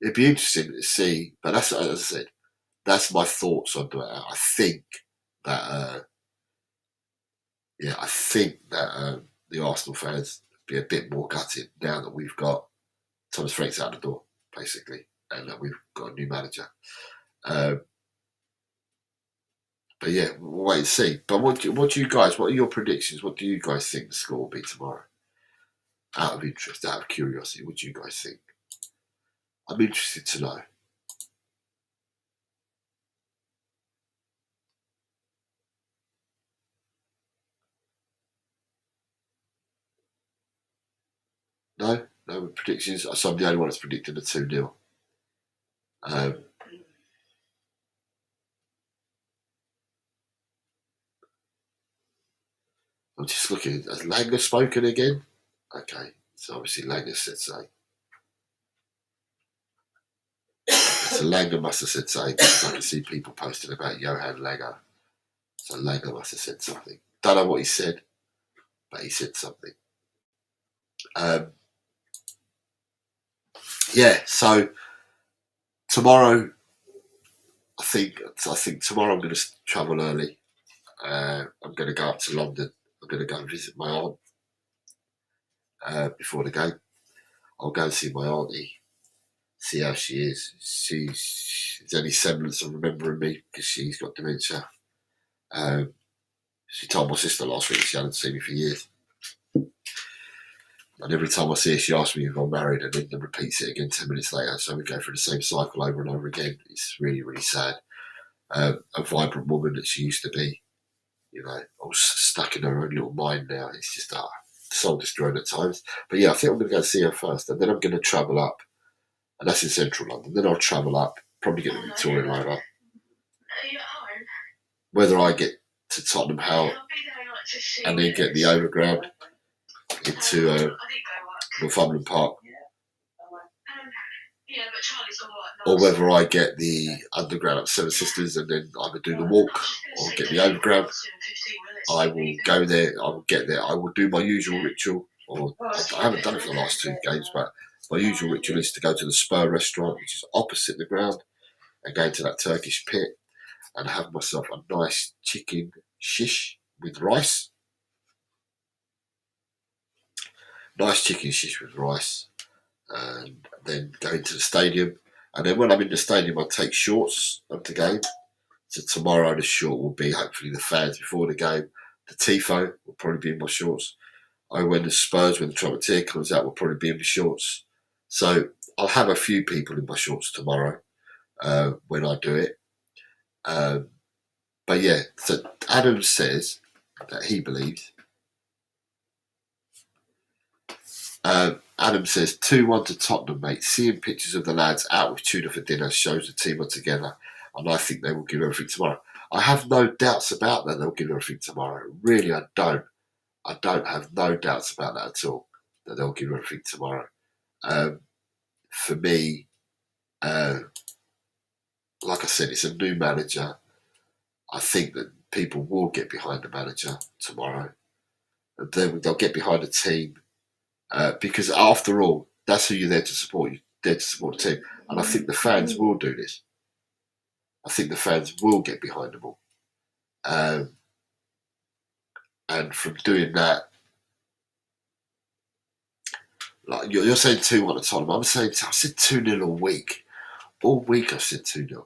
it'd be interesting to see. But that's, as I said, that's my thoughts on that. I think that the Arsenal fans be a bit more gutted now that we've got Thomas Frank's out the door, basically, and that we've got a new manager. But we'll wait and see. But what are your predictions? What do you guys think the score will be tomorrow? Out of interest, out of curiosity, what do you guys think? I'm interested to know. No predictions. So I'm the only one that's predicted a 2-0. I'm just looking. Has Langer spoken again? Okay, so obviously Langer said so. So Langer must have said something because I can see people posting about Johan Langer. So Langer must have said something. Don't know what he said, but he said something. Yeah, so tomorrow, I think tomorrow I'm going to travel early. I'm going to go up to London. I'm going to go and visit my aunt before the game. I'll go and see my auntie, see how she is. She's any semblance of remembering me because she's got dementia. She told my sister last week she hadn't seen me for years. And every time I see her, she asks me if I'm married and then repeats it again 10 minutes later. So we go through the same cycle over and over again. It's really, really sad. A vibrant woman that she used to be, all stuck in her own little mind now. It's just soul destroying at times. But yeah, I think I'm going to go see her first. And then I'm going to travel up. And that's in central London. Then I'll travel up, probably get the Victoria line up. Whether I get to Tottenham Hale and then get the overground into Northumberland Park, or whether I get the underground up Seven Sisters and then either do the walk or get the overground. I will go there, I will get there, I will do my usual ritual, or I haven't done it for the last 2 games, but my usual ritual is to go to the Spur restaurant, which is opposite the ground, and go into that Turkish pit and have myself a nice chicken shish with rice. Nice chicken shish with rice. And then go into the stadium. And then when I'm in the stadium, I take shorts of the game. So tomorrow the short will be hopefully the fans before the game. The tifo will probably be in my shorts. When the Spurs, when the trumpeter comes out, will probably be in my shorts. So I'll have a few people in my shorts tomorrow when I do it. But yeah, so Adam says that he believes. Adam says 2-1 to Tottenham, mate. Seeing pictures of the lads out with tuna for dinner shows the team are together, and I think they will give everything tomorrow. I have no doubts about that they'll give everything tomorrow. Really, I don't. I don't have no doubts about that at all, that they'll give everything tomorrow. For me, like I said, it's a new manager. I think that people will get behind the manager tomorrow. And then they'll get behind the team. Because after all, that's who you're there to support. You're there to support the team. And I think the fans will do this. I think the fans will get behind them all. And from doing that, like you're saying 2-1 at Tottenham. I said 2-0 all week. All week I said 2-0.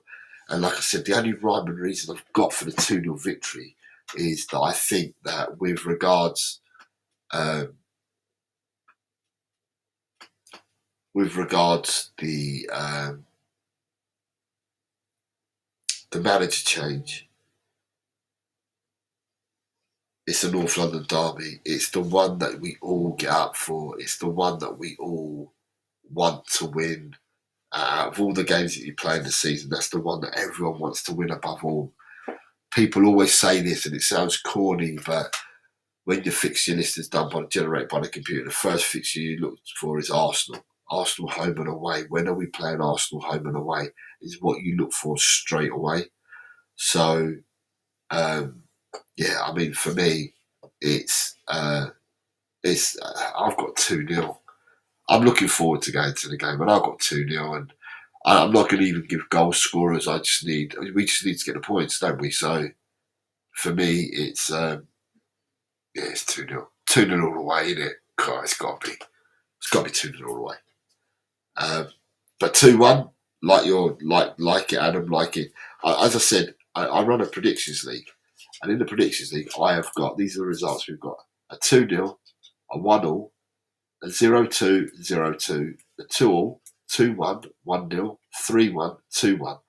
And like I said, the only rhyme and reason I've got for the 2-0 victory is that I think that with regards the manager change, it's a North London derby. It's the one that we all get up for. It's the one that we all want to win. Out of all the games that you play in the season, that's the one that everyone wants to win above all. People always say this, and it sounds corny, but when your fixture list is generated by the computer, the first fixture you look for is Arsenal. Arsenal home and away. When are we playing Arsenal home and away? Is what you look for straight away. So, yeah, I mean, for me, it's I've got 2-0. I'm looking forward to going to the game, and I've got 2-0, and I'm not going to even give goal scorers. We just need to get the points, don't we? So, for me, it's 2-0. 2-0 all the way, isn't it? God, it's got to be 2-0 all the way. But 2-1, like it, Adam, like it. As I said, I run a predictions league, and in the predictions league, I have got, these are the results we've got: a 2-0, a 1-0, a 0-2, 0-2, a 2-all, 2-1, 1-0, 3-1, 2-1,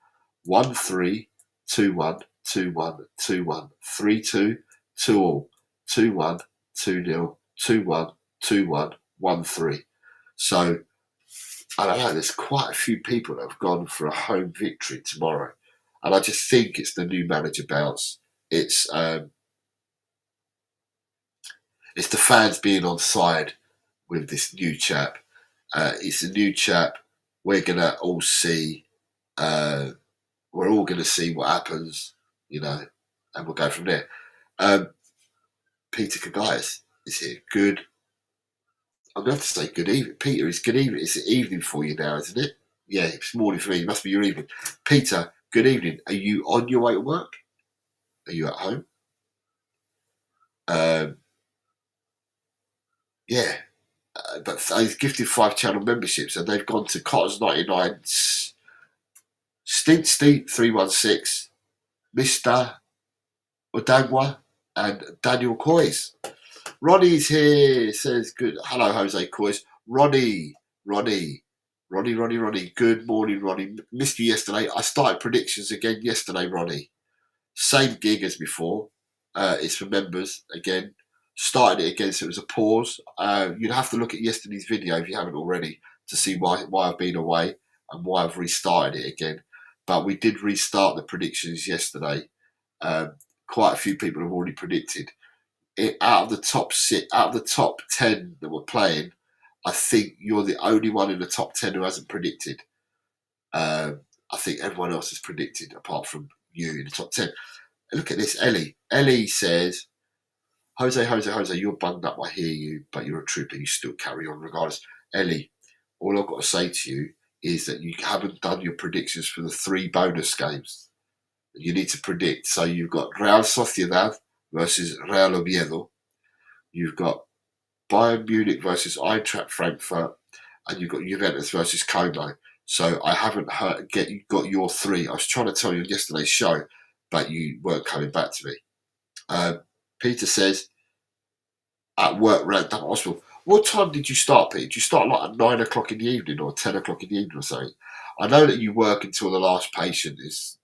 1-3, 2-1, 2-1, 2-1, 3-2, 2-all, 2-1, 2-0, 2-1, 2-1, 1-3. So I don't know. There's quite a few people that have gone for a home victory tomorrow, and I just think it's the new manager bounce. It's the fans being on side with this new chap. It's a new chap. We're gonna all see. We're all gonna see what happens, and we'll go from there. Peter Kagayas is here. Good. I'm going to have to say good evening. Peter, it's good evening. It's evening for you now, isn't it? Yeah, it's morning for me. It must be your evening. Peter, good evening. Are you on your way to work? Are you at home? Yeah. But he's gifted 5 channel memberships and they've gone to Cotters99, Stint Steep 316, Mr. Odangwa, and Daniel Coys. Ronnie's here, says good. Hello, Jose Coys. Ronnie. Good morning, Ronnie. Missed you yesterday. I started predictions again yesterday, Ronnie. Same gig as before. It's for members again. Started it again, so it was a pause. You'd have to look at yesterday's video if you haven't already to see why I've been away and why I've restarted it again. But we did restart the predictions yesterday. Quite a few people have already predicted. Out of the top 10 that were playing, I think you're the only one in the top 10 who hasn't predicted. I think everyone else has predicted apart from you in the top 10. Look at this, Ellie. Ellie says, Jose, you're bunged up. I hear you, but you're a trooper. You still carry on regardless. Ellie, all I've got to say to you is that you haven't done your predictions for the 3 bonus games. You need to predict. So you've got Real Sociedad versus Real Oviedo. You've got Bayern Munich versus Eintracht Frankfurt, and you've got Juventus versus Como. So I haven't got your 3. I was trying to tell you on yesterday's show, but you weren't coming back to me. Peter says, at work round Dublin Hospital. What time did you start, Pete? Did you start like at 9 o'clock in the evening or 10 o'clock in the evening or something? I know that you work until the last patient is.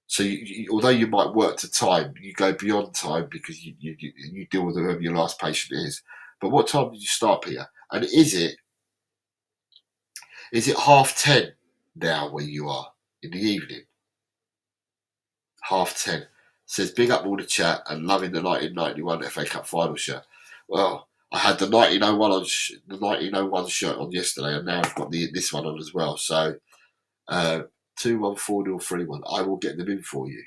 So although you might work to time, you go beyond time because you deal with whoever your last patient is. But what time did you start, Peter? And is it 10:30 now where you are in the evening? 10:30. Says big up all the chat and loving the 1991 FA Cup final shirt. Well, I had the 1901 shirt on yesterday, and now I've got this one on as well. So 214031. I will get them in for you.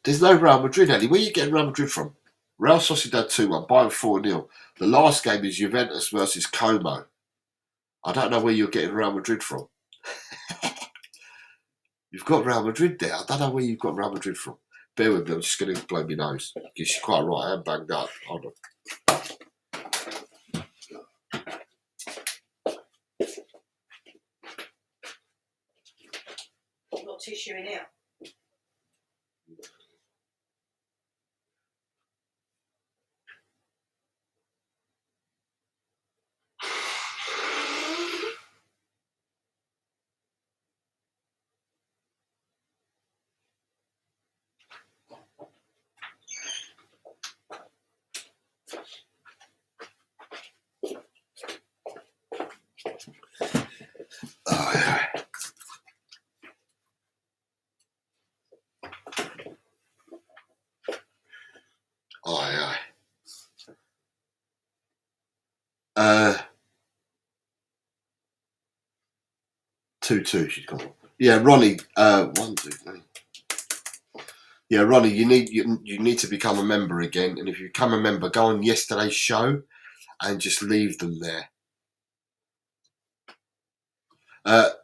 There's no Real Madrid, Eddie. Where are you getting Real Madrid from? Real Sociedad 2-1, Bayern 4-0. The last game is Juventus versus Como. I don't know where you're getting Real Madrid from. You've got Real Madrid there. I don't know where you've got Real Madrid from. Bear with me, I'm just going to blow my nose. Because you're quite right, I am banged up. Hold on. You've got tissue in here. Aye. 2-2 she's got. Yeah, Ronnie, 1, 2, 3. Yeah, Ronnie, you need to become a member again, and if you become a member, go on yesterday's show and just leave them there. The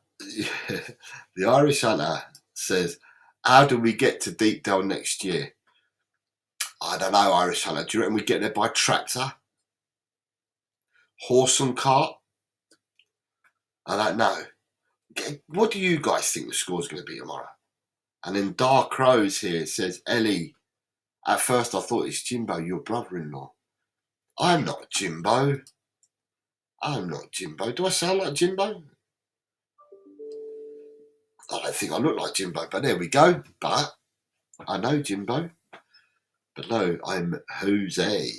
Irish Hunter says, how do we get to Deepdale next year? I don't know, Irish Hunter. Do you reckon we get there by tractor? Horse and cart? I don't know. What do you guys think the score's going to be tomorrow? And then Dark Crows here says, Ellie, at first I thought it's Jimbo, your brother-in-law. I'm not Jimbo. I'm not Jimbo. Do I sound like Jimbo? I don't think I look like Jimbo, but there we go. But I know Jimbo. But no, I'm Jose.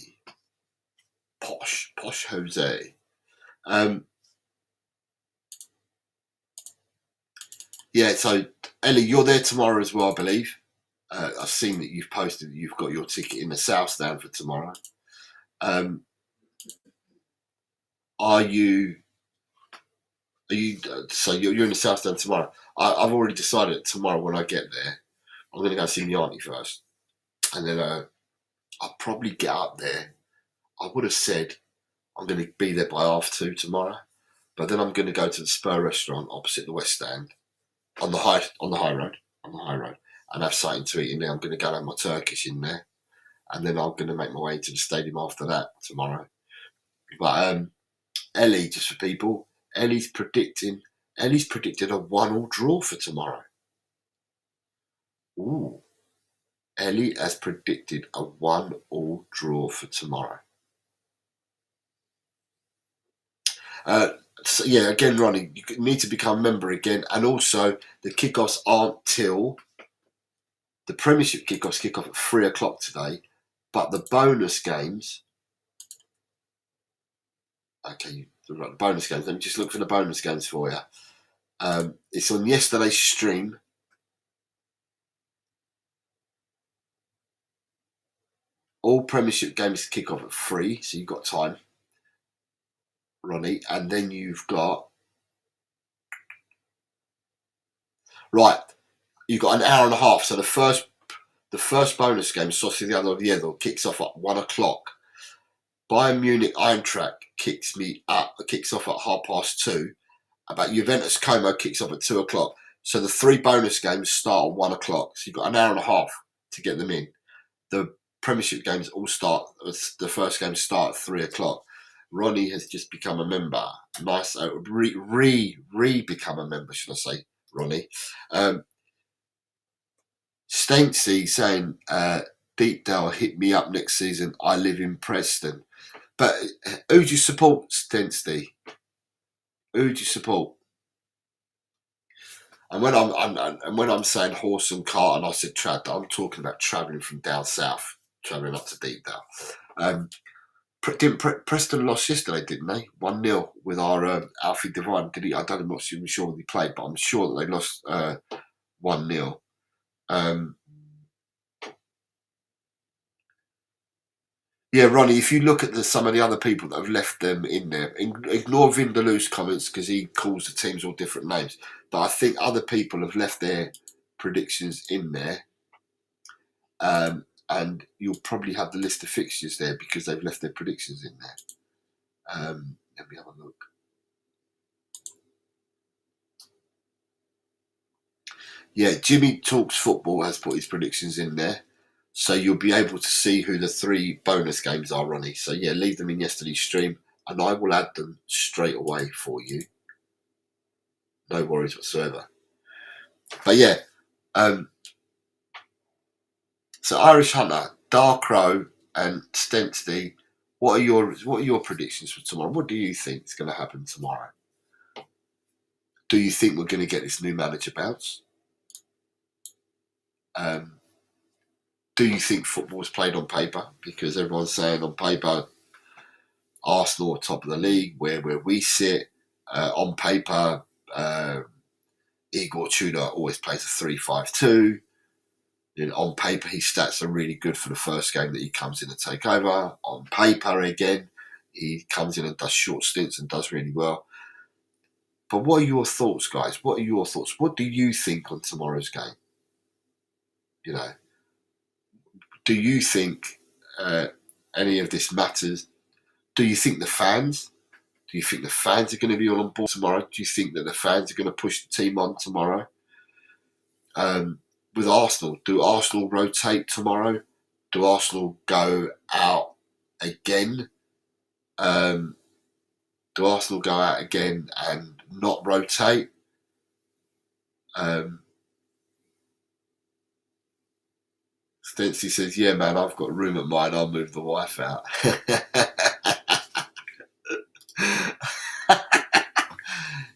Posh Jose. Yeah, so Ellie, you're there tomorrow as well, I believe. I've seen that you've posted that you've got your ticket in the South Stand for tomorrow. Are you? So you're in the South Stand tomorrow? I've already decided that tomorrow when I get there, I'm going to go see my auntie first, and then I'll probably get up there. I would have said I'm going to be there by 2:30 tomorrow, but then I'm going to go to the Spur restaurant opposite the West Stand on the high road, and have something to eat in there. I'm going to go and have my Turkish in there, and then I'm going to make my way to the stadium after that tomorrow. But Ellie, just for people, Ellie's predicted a 1-1 draw for tomorrow. Ooh. Ellie has predicted a 1-1 draw for tomorrow. So yeah, again, Ronnie, you need to become a member again. And also, the kickoffs aren't till the Premiership kick off at 3:00 today, but the bonus games. Okay, the bonus games. Let me just look for the bonus games for you. It's on yesterday's stream. All Premiership games kick off at 3, so you've got time, Ronnie. And then you've got you've got an hour and a half. So the first bonus game, Sociedad Oviedo, kicks off at 1:00. Bayern Munich Eintracht kicks off at 2:30. About Juventus Como kicks off at 2:00. So the 3 bonus games start at 1:00. So you've got an hour and a half to get them in. The Premiership games all start. The first games start at 3:00. Ronnie has just become a member. Nice, become a member, should I say, Ronnie? Stancy saying, Deepdale hit me up next season. I live in Preston. But who do you support, Stancy? Who do you support? And when I'm saying horse and cart, and I said trad, I'm talking about travelling from down south, travelling up to Deepdale. Preston lost yesterday, didn't they? 1-0 with our Alfie Devine. Did he? I don't know. I'm not even sure he played, but I'm sure that they lost 1-0. Yeah, Ronnie, if you look at some of the other people that have left them in there, ignore Vindaloo's comments because he calls the teams all different names. But I think other people have left their predictions in there. And you'll probably have the list of fixtures there because they've left their predictions in there. Let me have a look. Yeah, Jimmy Talks Football has put his predictions in there. So you'll be able to see who the 3 bonus games are, Ronnie. So yeah, leave them in yesterday's stream and I will add them straight away for you. No worries whatsoever. But yeah, so Irish Hunter, Darkrow and Stensty, what are your predictions for tomorrow? What do you think is going to happen tomorrow? Do you think we're going to get this new manager bounce? Do you think football's played on paper? Because everyone's saying on paper, Arsenal are top of the league, where we sit. On paper, Igor Tudor always plays a 3-5-2. On paper, his stats are really good for the first game that he comes in to take over. On paper, again, he comes in and does short stints and does really well. But what are your thoughts, guys? What are your thoughts? What do you think on tomorrow's game? Do you think any of this matters? Do you think the fans? Do you think the fans are going to be all on board tomorrow? Do you think that the fans are going to push the team on tomorrow? With Arsenal, do Arsenal rotate tomorrow? Do Arsenal go out again? Do Arsenal go out again and not rotate? Stency says, yeah, man, I've got a room at mine. I'll move the wife out.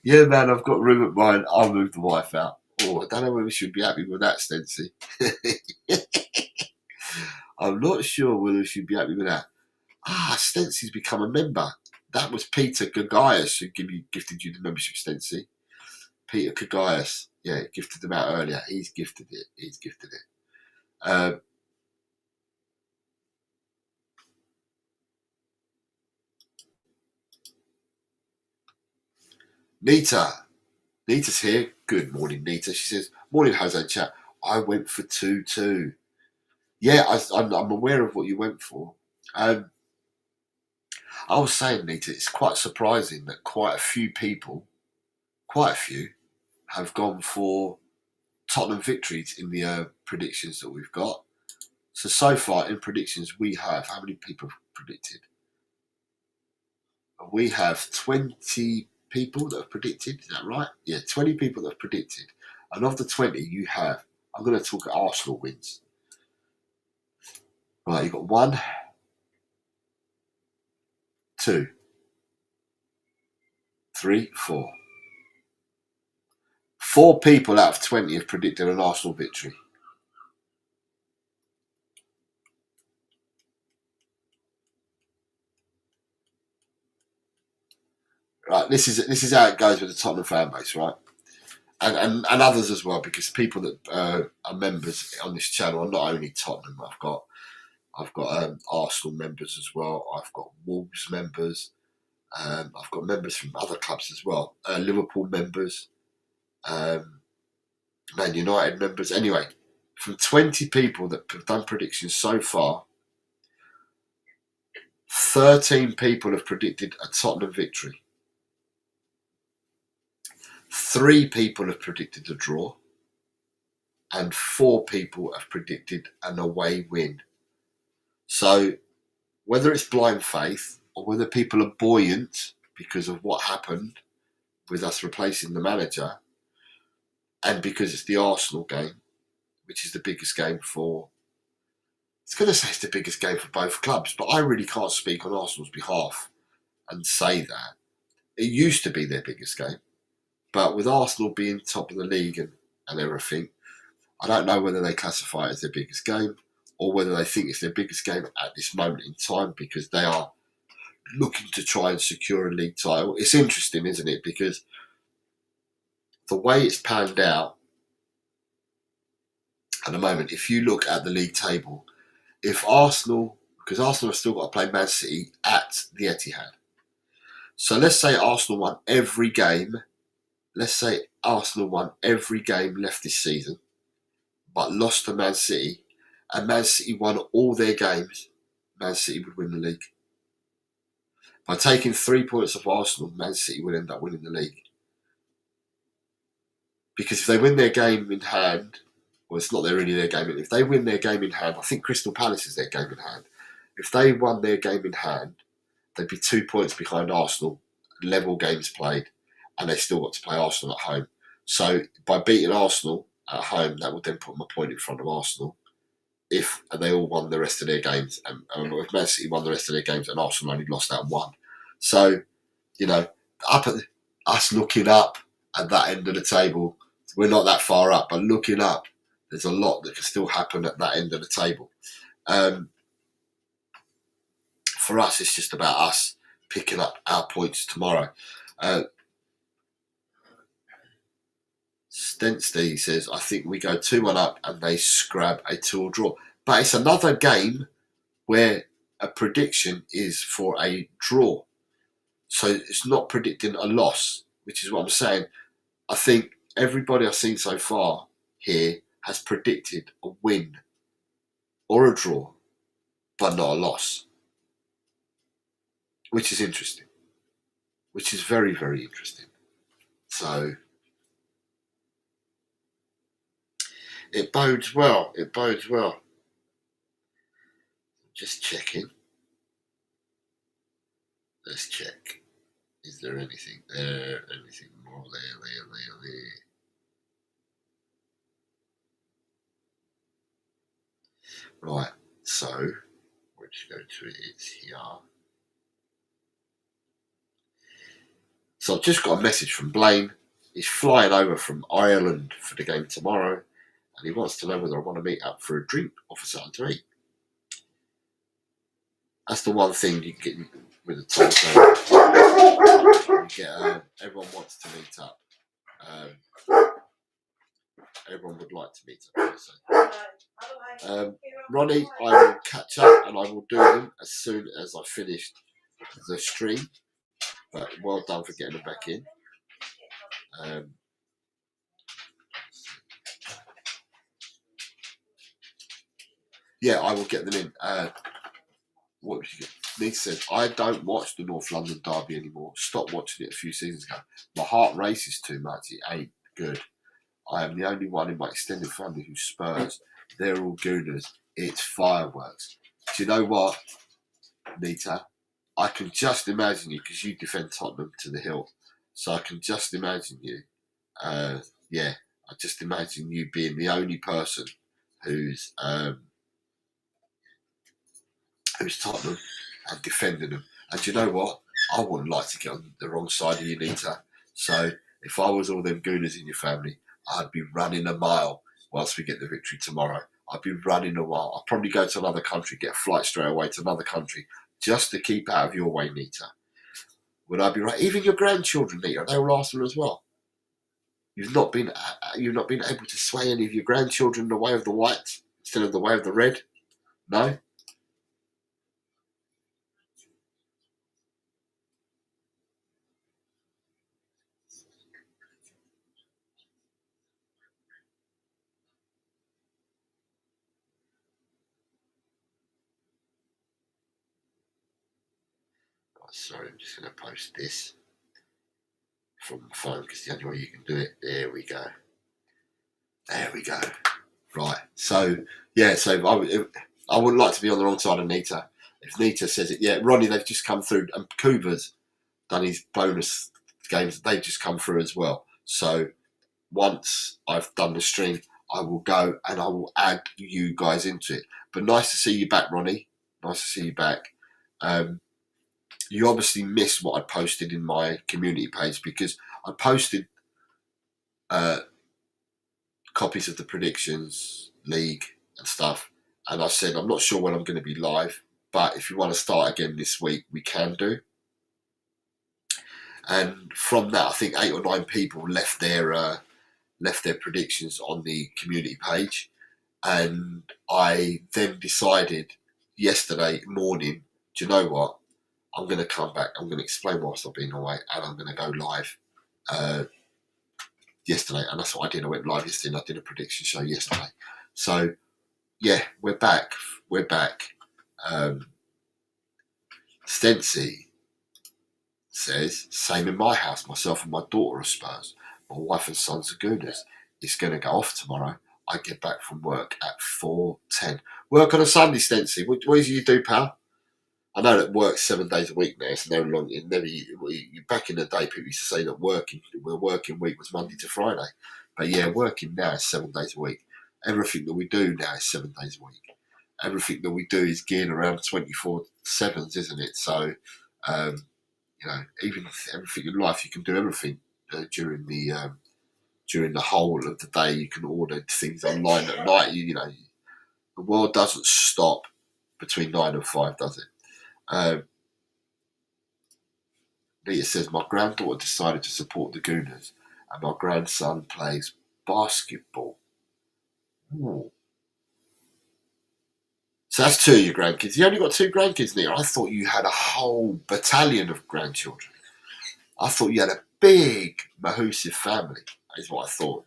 Yeah, man, I've got room at mine. I'll move the wife out. Oh, I don't know whether we should be happy with that, Stency. I'm not sure whether we should be happy with that. Stency's become a member. That was Peter Gagaius who gifted you the membership, Stency. Peter Kagaias. Yeah, gifted them out earlier. He's gifted it. Nita's here. Good morning, Nita. She says, morning, Jose chat. I went for 2-2. Yeah, I'm aware of what you went for. I was saying, Nita, it's quite surprising that quite a few people, have gone for Tottenham victories in the predictions that we've got. So far in predictions we have, how many people have predicted? We have 20 people that have predicted, is that right? Yeah, 20 people that have predicted. And of the 20 you have, I'm going to talk at Arsenal wins. Right, you've got 1, 2, 3, 4. 4 people out of 20 have predicted an Arsenal victory. Right, this is how it goes with the Tottenham fan base, right? And others as well, because people that are members on this channel are not only Tottenham. I've got Arsenal members as well. I've got Wolves members. I've got members from other clubs as well. Liverpool members, Man United members. Anyway, from 20 people that have done predictions so far, 13 people have predicted a Tottenham victory. 3 people have predicted a draw. And 4 people have predicted an away win. So whether it's blind faith or whether people are buoyant because of what happened with us replacing the manager, and because it's the Arsenal game, which is the biggest game for... It's going to say it's the biggest game for both clubs, but I really can't speak on Arsenal's behalf and say that. It used to be their biggest game, but with Arsenal being top of the league and everything, I don't know whether they classify it as their biggest game or whether they think it's their biggest game at this moment in time because they are looking to try and secure a league title. It's interesting, isn't it? Because the way it's panned out at the moment, if you look at the league table, if Arsenal, because Arsenal have still got to play Man City at the Etihad. So let's say Arsenal won every game. Let's say Arsenal won every game left this season, but lost to Man City, and Man City won all their games, Man City would win the league. By taking 3 points off Arsenal, Man City would end up winning the league. Because if they win their game in hand, well, it's not really their game. If they win their game in hand, I think Crystal Palace is their game in hand. If they won their game in hand, they'd be 2 points behind Arsenal, level games played, and they still got to play Arsenal at home. So by beating Arsenal at home, that would then put them a point in front of Arsenal. If they all won the rest of their games, and if Man City won the rest of their games, and Arsenal only lost that one. So, up at us looking up at that end of the table, we're not that far up, but looking up, there's a lot that can still happen at that end of the table. For us, it's just about us picking up our points tomorrow. Stensty says, I think we go 2-1 up and they scrab a 2-2 draw. But it's another game where a prediction is for a draw. So it's not predicting a loss, which is what I'm saying. I think everybody I've seen so far here has predicted a win or a draw, but not a loss, which is interesting, which is very, very interesting. So it bodes well. It bodes well. Just checking. Let's check. Is there anything there? Anything more there? Right, so let's go to it. It's here. So I've just got a message from Blaine. He's flying over from Ireland for the game tomorrow, and he wants to know whether I want to meet up for a drink or for something to eat. That's the one thing you get with the top game. You get, everyone wants to meet up. Everyone would like to meet up. So. Ronnie, I will catch up and I will do them as soon as I finish the stream. But well done for getting them back in. Yeah, I will get them in. What did you get? Nick says, I don't watch the North London derby anymore. Stopped watching it a few seasons ago. My heart races too much. It ain't good. I am the only one in my extended family who's Spurs. They're all Gooners. It's fireworks. Do you know what, Nita? I can just imagine you, because you defend Tottenham to the hilt. So I can just imagine you. Yeah, I just imagine you being the only person who's Tottenham and defending them. And do you know what? I wouldn't like to get on the wrong side of you, Nita. So if I was all them Gooners in your family, I'd be running a mile whilst we get the victory tomorrow. I'd be running a mile. I'd probably go to another country, get a flight straight away to another country, just to keep out of your way, Nita. Would I be right? Even your grandchildren, Nita, they were Arsenal as well. You've not been able to sway any of your grandchildren the way of the white instead of the way of the red? No? Sorry, I'm just going to post this from the phone because the only way you can do it. There we go. There we go. Right. So, yeah, I wouldn't like to be on the wrong side of Nita. If Nita says it, yeah, Ronnie, they've just come through, and Kuba's done his bonus games. They've just come through as well. So once I've done the stream, I will go and I will add you guys into it. But nice to see you back, Ronnie. Nice to see you back. You obviously missed what I posted in my community page because I posted copies of the predictions league and stuff, and I said I'm not sure when I'm going to be live, but if you want to start again this week, we can do. And from that, I think 8 or 9 people left their predictions on the community page, and I then decided yesterday morning, do you know what? I'm going to come back. I'm going to explain whilst I've been away, and I'm going to go live yesterday. And that's what I did. I went live yesterday, and I did a prediction show yesterday. So, yeah, we're back. We're back. Stency says, same in my house. Myself and my daughter are Spurs. My wife and son's are Gooners. It's going to go off tomorrow. I get back from work at 4:10. Work on a Sunday, Stency. What do you do, pal? I know that work's 7 days a week now. It's no longer. Back in the day, people used to say that working week was Monday to Friday, but yeah, working now is 7 days a week. Everything that we do now is 7 days a week. Everything that we do is geared around 24/7s, isn't it? So, even everything in life, you can do everything during the whole of the day. You can order things online at night. The world doesn't stop between 9 and 5, does it? Nita says, my granddaughter decided to support the Gooners and my grandson plays basketball. Ooh. So that's 2 of your grandkids. You only got 2 grandkids, Nita. I thought you had a whole battalion of grandchildren. I thought you had a big Mahusive family, is what I thought.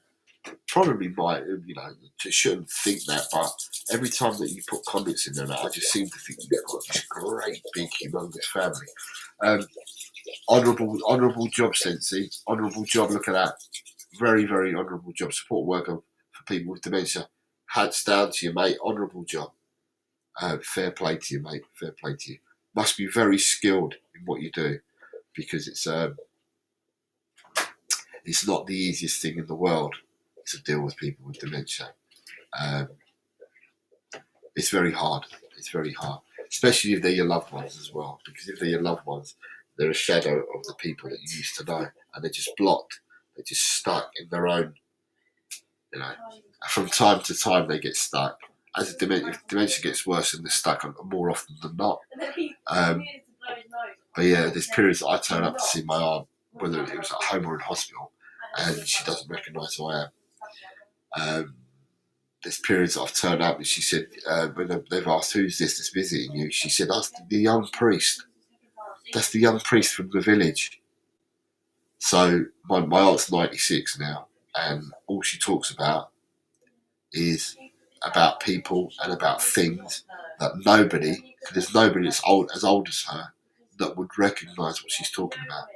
Probably might, shouldn't think that, but every time that you put comments in there, I just seem to think you've got this great, big, humongous family. Honourable job, Sensi. Honourable job, look at that. Very, very honourable job. Support worker for people with dementia. Hats down to you, mate. Honourable job. Fair play to you, mate. Fair play to you. Must be very skilled in what you do because it's not the easiest thing in the world to deal with people with dementia. It's very hard. It's very hard, especially if they're your loved ones as well. Because if they're your loved ones, they're a shadow of the people that you used to know, and they're just blocked. They're just stuck in their own, you know. From time to time, they get stuck. As the dementia gets worse, and they're stuck more often than not. But yeah, there's periods that I turn up to see my aunt, whether it was at home or in hospital, and she doesn't recognise who I am. There's periods that I've turned up, and she said, when they've asked, who's this that's visiting you? She said, that's the young priest. That's the young priest from the village. So my aunt's 96 now, and all she talks about is about people and about things that there's nobody that's as old as her that would recognise what she's talking about.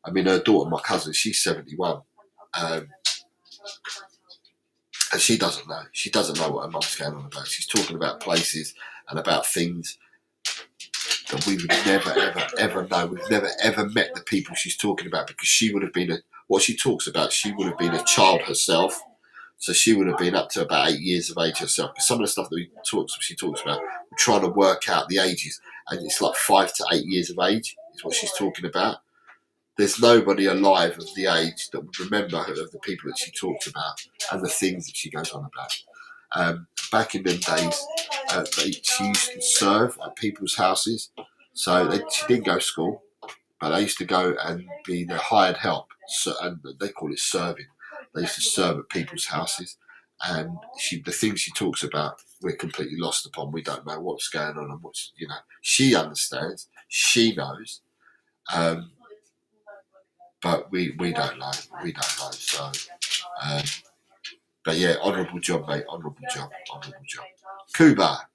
I mean, her daughter, my cousin, she's 71, and she doesn't know. She doesn't know what her mum's going on about. She's talking about places and about things that we would never, ever, ever know. We've never, ever met the people she's talking about, because she would have been what she talks about, she would have been a child herself. So she would have been up to about 8 years of age herself. Because some of the stuff that she talks about, we're trying to work out the ages, and it's like 5 to 8 years of age is what she's talking about. There's nobody alive of the age that would remember her of the people that she talks about and the things that she goes on about. Back in them days, she used to serve at people's houses. So she didn't go to school, but they used to go and be their hired help. So, and they call it serving. They used to serve at people's houses. And the things she talks about, we're completely lost upon. We don't know what's going on and what's, you know. She understands. She knows. But we don't know. We don't know. So, but yeah, honourable job, mate. Honourable job. Honourable job. Cuba.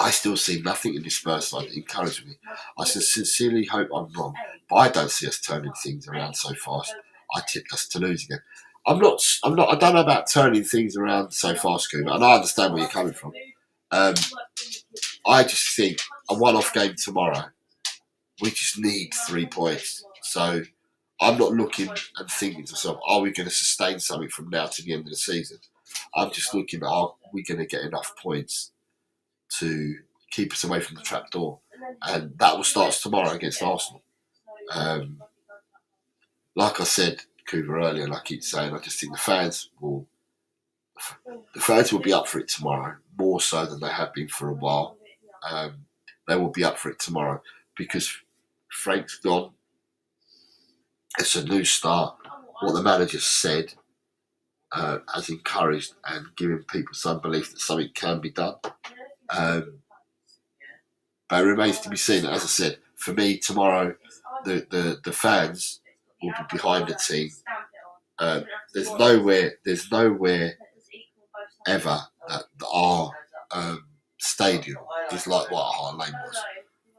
I still see nothing in this first line that encourages me. I sincerely hope I'm wrong, but I don't see us turning things around so fast. I tipped us to lose again. I don't know about turning things around so fast, Cuba, and I understand where you're coming from. I just think a one-off game tomorrow, we just need 3 points. So I'm not looking and thinking to myself, are we going to sustain something from now to the end of the season? I'm just looking at, are we going to get enough points to keep us away from the trapdoor? And that will start tomorrow against Arsenal. Like I said, Cooper, earlier, and I keep saying, I just think the fans will be up for it tomorrow, more so than they have been for a while. They will be up for it tomorrow because Frank's gone. It's a new start. What the manager said has encouraged and given people some belief that something can be done. But it remains to be seen. As I said, for me, tomorrow, the fans will be behind the team. There's nowhere ever that our stadium is like White Hart Lane was.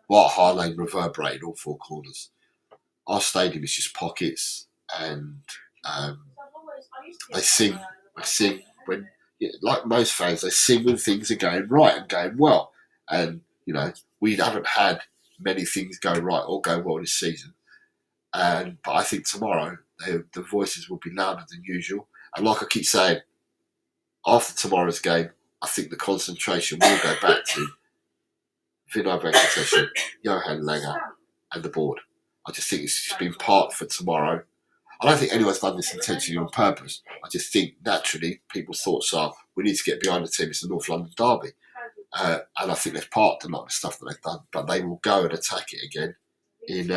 White Hart Lane reverberated all four corners. Our stadium is just pockets, and they sing when, like most fans, they sing when things are going right and going well. And you know, we haven't had many things go right or go well this season. But I think tomorrow the voices will be louder than usual. And like I keep saying, after tomorrow's game, I think the concentration will go back to Vinay Venkateshan, Johan Langer, and the board. I just think it's just been parked for tomorrow. I don't think anyone's done this intentionally on purpose. I just think naturally people's thoughts are, we need to get behind the team. It's the North London derby. And I think they've parked a lot of the stuff that they've done, but they will go and attack it again in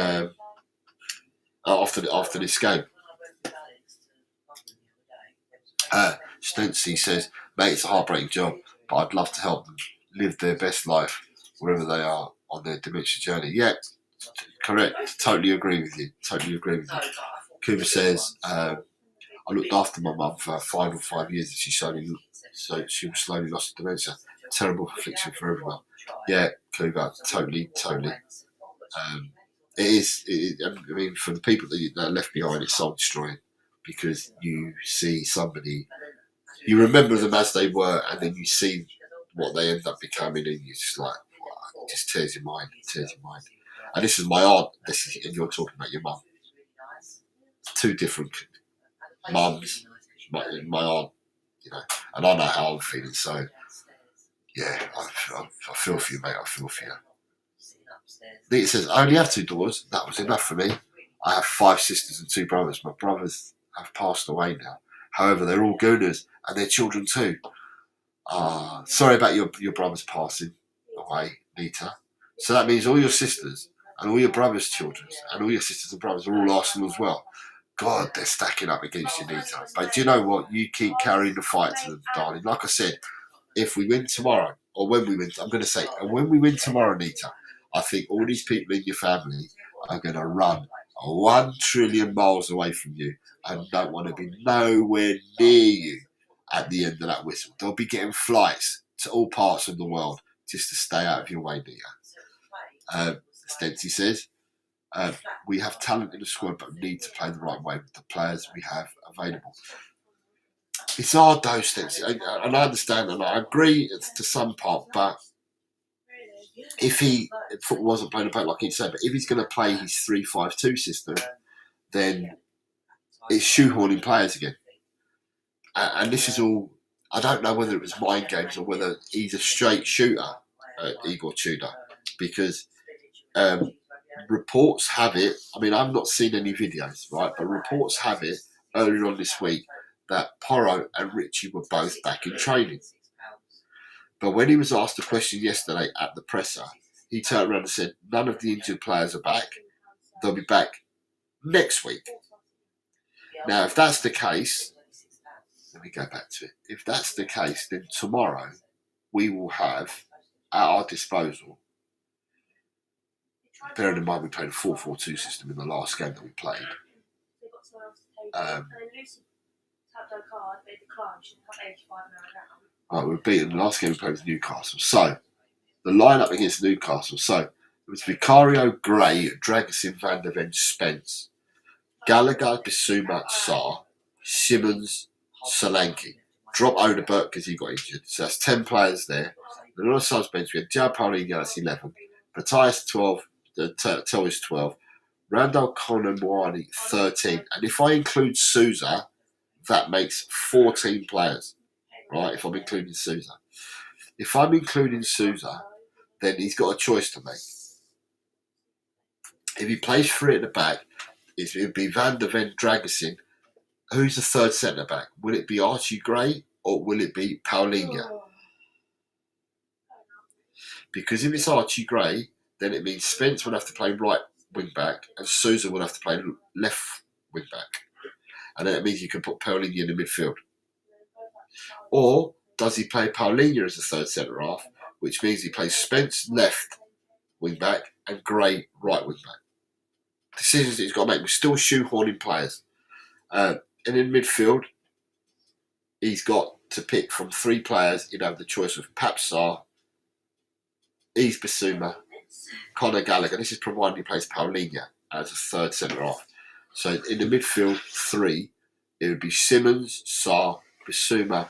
after this game. Stency says, mate, it's a heartbreaking job, but I'd love to help them live their best life wherever they are on their dementia journey. Yeah, correct. Totally agree with you. Cooper says, I looked after my mum for her final 5 years and she slowly lost to dementia. Terrible affliction for everyone. Yeah, Cooper, totally. It is. I mean, for the people that are left behind, it's soul destroying because you see somebody, you remember them as they were, and then you see what they end up becoming, and you're just like, wow, it just tears your mind. And this is my aunt. And you're talking about your mum. Two different mums. My aunt, you know, and I know how I'm feeling. So, yeah, I feel for you, mate. I feel for you. Nita says, I only have 2 daughters. That was enough for me. I have 5 sisters and 2 brothers. My brothers have passed away now. However, they're all Gooners and their children too. Sorry about your brother's passing away, Nita. So that means all your sisters and all your brother's children and all your sisters and brothers are all Arsenal as well. God, they're stacking up against you, Nita. But do you know what? You keep carrying the fight to them, darling. Like I said, if we win tomorrow, or when we win, I'm going to say, when we win tomorrow, Nita, I think all these people in your family are going to run 1 trillion miles away from you and don't want to be nowhere near you at the end of that whistle. They'll be getting flights to all parts of the world just to stay out of your way, Nita. Stency says, we have talent in the squad, but we need to play the right way with the players we have available. It's hard though, Stency, and I understand and I agree to some part, but if football wasn't playing about like he said, but if he's going to play his 3-5-2 system, then it's shoehorning players again. And this is all, I don't know whether it was mind games or whether he's a straight shooter, Igor Tudor, because reports have it, I mean, I've not seen any videos, right, but reports have it earlier on this week that Porro and Richie were both back in training. But when he was asked a question yesterday at the presser, he turned around and said, none of the injured players are back. They'll be back next week. Now, if that's the case, let me go back to it. If that's the case, then tomorrow we will have at our disposal, bearing in mind we played a 4-4-2 system in the last game that we played. We've beaten the last game we played with Newcastle. So, the lineup against Newcastle. So, it was Vicario, Gray, Dragusin, Van der Ven, Spence, Gallagher, Bissouma, Sarr, Simmons, Solanke. Drop Odeberg because he got injured. So that's 10 players there. And on the subs bench, we had João Paulinho, that's 11. Matthias, 12. Tel is 12. Randall Colomboani, 13. And if I include Souza, that makes 14 players. Right, if I'm including Souza. If I'm including Souza, then he's got a choice to make. If he plays 3 at the back, it would be Van der Ven, Dragusin. Who's the third centre-back? Will it be Archie Gray or will it be Paulinho? Because if it's Archie Gray, then it means Spence will have to play right wing-back and Souza will have to play left wing-back. And then it means you can put Paulinho in the midfield. Or does he play Paulinho as a third centre-half, which means he plays Spence left wing-back and Gray right wing-back. Decisions that he's got to make. We're still shoehorning players. And in midfield, he's got to pick from 3 players. He'd have the choice of Pape Sarr, Yves Bissouma, Conor Gallagher. This is provided he plays Paulinho as a third centre-half. So in the midfield, 3, it would be Simmons, Sarr, Bissouma,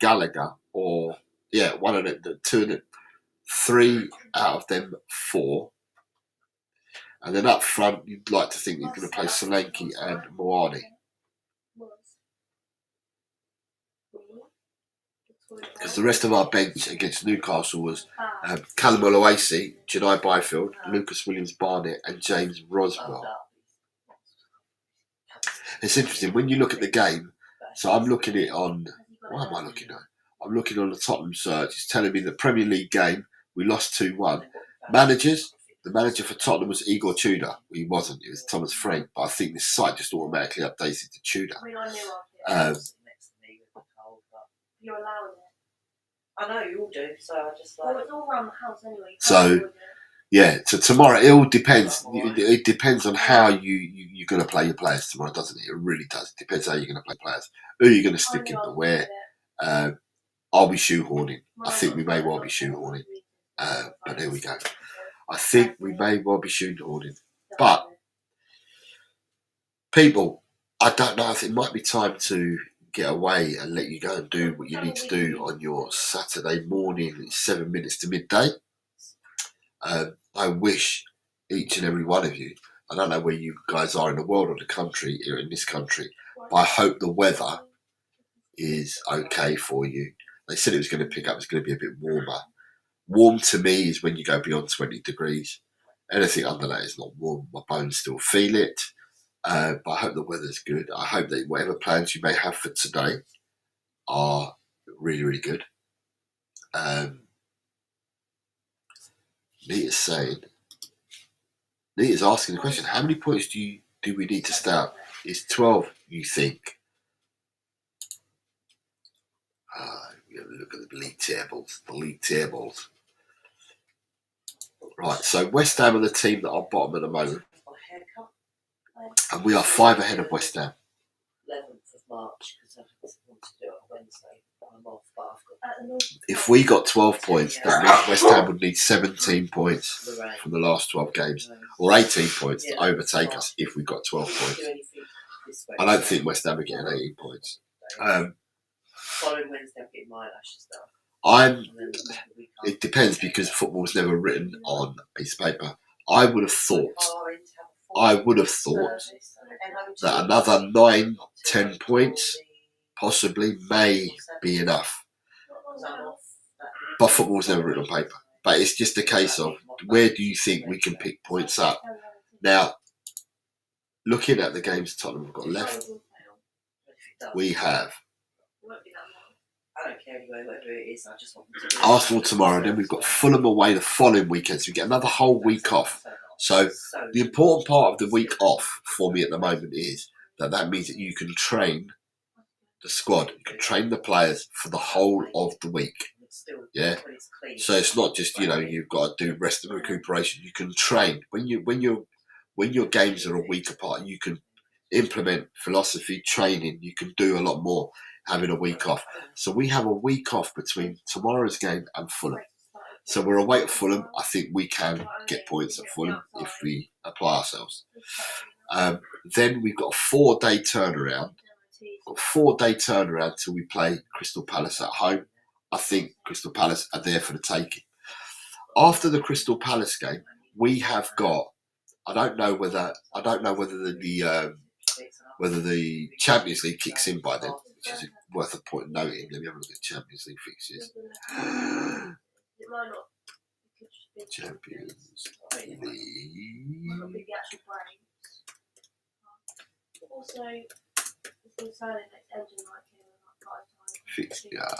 Gallagher, or one of the 2 of them. 3 out of them 4. And then up front, you'd like to think he's going to play Solanke and Moani. Because the rest of our bench against Newcastle was Callum Oluwaseyi, Janai Byfield, Lucas Williams-Barnett and James Roswell. It's interesting, when you look at the game, so I'm looking at it on, what am I looking at? I'm looking on the Tottenham search. It's telling me the Premier League game, we lost 2-1. Managers, the manager for Tottenham was Igor Tudor. He wasn't, it was Thomas Frank, but I think this site just automatically updated to Tudor. You're allowing it. I know you all do, so I just like. Well, it's all around the house anyway. So, so tomorrow it all depends. It depends on how you're going to play your players tomorrow, doesn't it? It really does. It depends how you're going to play players. Who you're going to stick in the where. I'll be shoehorning. I think we may well be shoehorning. But there we go. I think we may well be shoehorning. But people, I don't know. I think it might be time to get away and let you go and do what you need to do on your Saturday morning. It's 7 minutes to midday. I wish each and every one of you, I don't know where you guys are in the world or the country, here in this country, but I hope the weather is okay for you. They said it was going to pick up, it's going to be a bit warmer. Warm to me is when you go beyond 20 degrees. Anything under that is not warm. My bones still feel it. But I hope the weather's good. I hope that whatever plans you may have for today are really, really good. Nita's asking the question, how many points do we need to stay up? It's 12, you think? We have a look at the league tables. Right, so West Ham are the team that are bottom at the moment. And we are 5 ahead of West Ham. 11th of March, because I want to do it on Wednesday. I'm off, but I've got. If we got 12 points, that means West Ham would need 17 points from the last 12 games, or 18 points to overtake us if we got 12 points. I don't think West Ham are getting 18 points. Following Wednesday, I'm getting my eyelashes done. It depends because football's never written on a piece of paper. I would have thought that another 9-10 points possibly may be enough. But football's never written on paper. But it's just a case of where do you think we can pick points up? Now, looking at the games Tottenham have got left, we have I don't care anyway, whatever it is, I just want them to Arsenal tomorrow, then we've got Fulham away the following weekend, so we get another whole week off. So the important part of the week off for me at the moment is that means that you can train the squad, you can train the players for the whole of the week. Yeah. So it's not just, you've got to do rest and recuperation. You can train when your games are a week apart. You can implement philosophy training. You can do a lot more having a week off. So we have a week off between tomorrow's game and Fulham. So we're away at Fulham. I think we can get points at Fulham if we apply ourselves. Then we've got a 4-day turnaround. Till we play Crystal Palace at home. I think Crystal Palace are there for the taking. After the Crystal Palace game, we have got. I don't know whether the Champions League kicks in by then, which is worth a point of noting. Let me have a look at Champions League fixtures. Champions League. Fixture.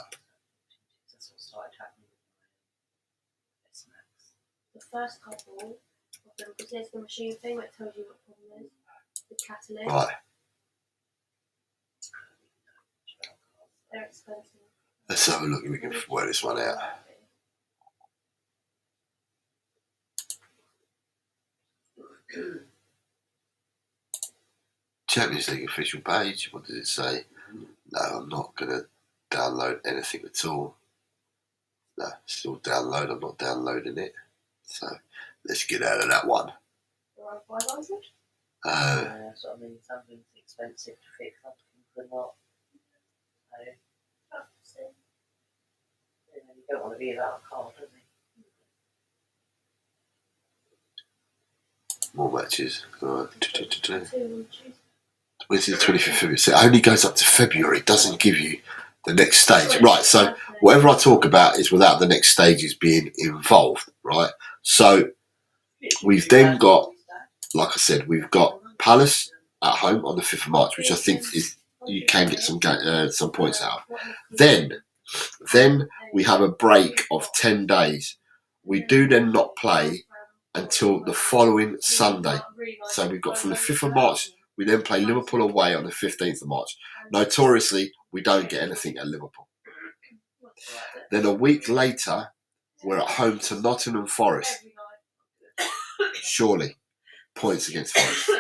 The first couple of them, because there's the machine thing that tells you what problem is. The catalyst. Right. They're expensive. Let's have a look if we can work this one out. Champions League official page. What does it say? No, I'm not going to download anything at all. No, still download. I'm not downloading it. So let's get out of that one. Around 500? that's what I mean. Something's expensive to fix. Other things are not. So, you don't want to be without a card, do you? More matches. Wednesday the 25th of February. So it only goes up to February. It doesn't give you the next stage. Right, so whatever I talk about is without the next stages being involved, right? So we've then got, like I said, we've got Palace at home on the 5th of March, which I think is you can get some points out of. Then we have a break of 10 days. We do then not play until the following Sunday. So we've got from the 5th of March, we then play Liverpool away on the 15th of March. Notoriously, we don't get anything at Liverpool. Then a week later, we're at home to Nottingham Forest. Surely, points against Forest.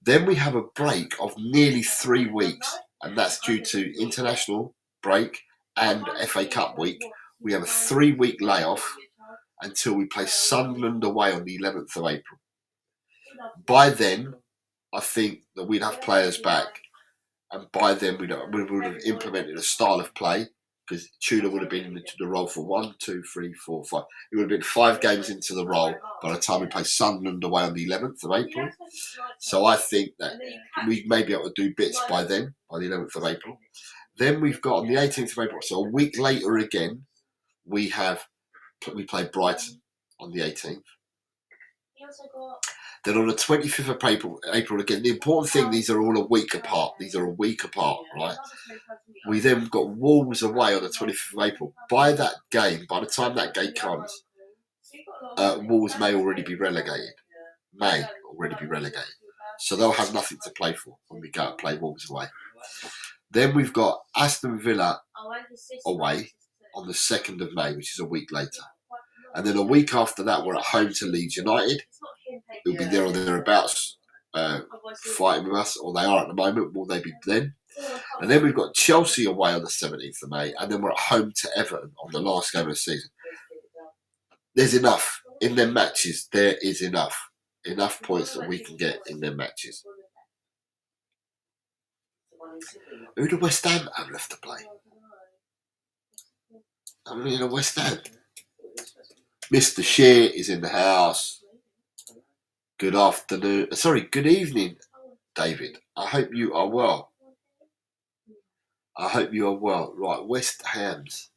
Then we have a break of nearly 3 weeks, and that's due to international break and FA Cup week. We have a 3-week layoff until we play Sunderland away on the 11th of April. By then, I think that we'd have players back, and by then we would have implemented a style of play, because Tudor would have been into the role for 1, 2, 3, 4, 5. It would have been 5 games into the role by the time we play Sunderland away on the 11th of April. So I think that we may be able to do bits by then, by the 11th of April. Then we've got on the 18th of April, so a week later again, we play Brighton on the 18th. also got. Then on the 25th of April again, the important thing, these are all a week apart. These are a week apart, right? We then got Wolves away on the 25th of April. By that game, by the time that game comes, Wolves may already be relegated. So they'll have nothing to play for when we go and play Wolves away. Then we've got Aston Villa away on the 2nd of May, which is a week later. And then a week after that, we're at home to Leeds United. It'll be there or thereabouts fighting with us, or they are at the moment. Will they be then? And then we've got Chelsea away on the 17th of May, and then we're at home to Everton on the last game of the season. There's enough in them matches. There is enough points that we can get in them matches. Who do West Ham have left to play? I mean, West Ham. Mr. Shear is in the house. Good afternoon. Sorry, good evening, David. I hope you are well. Right, West Ham's.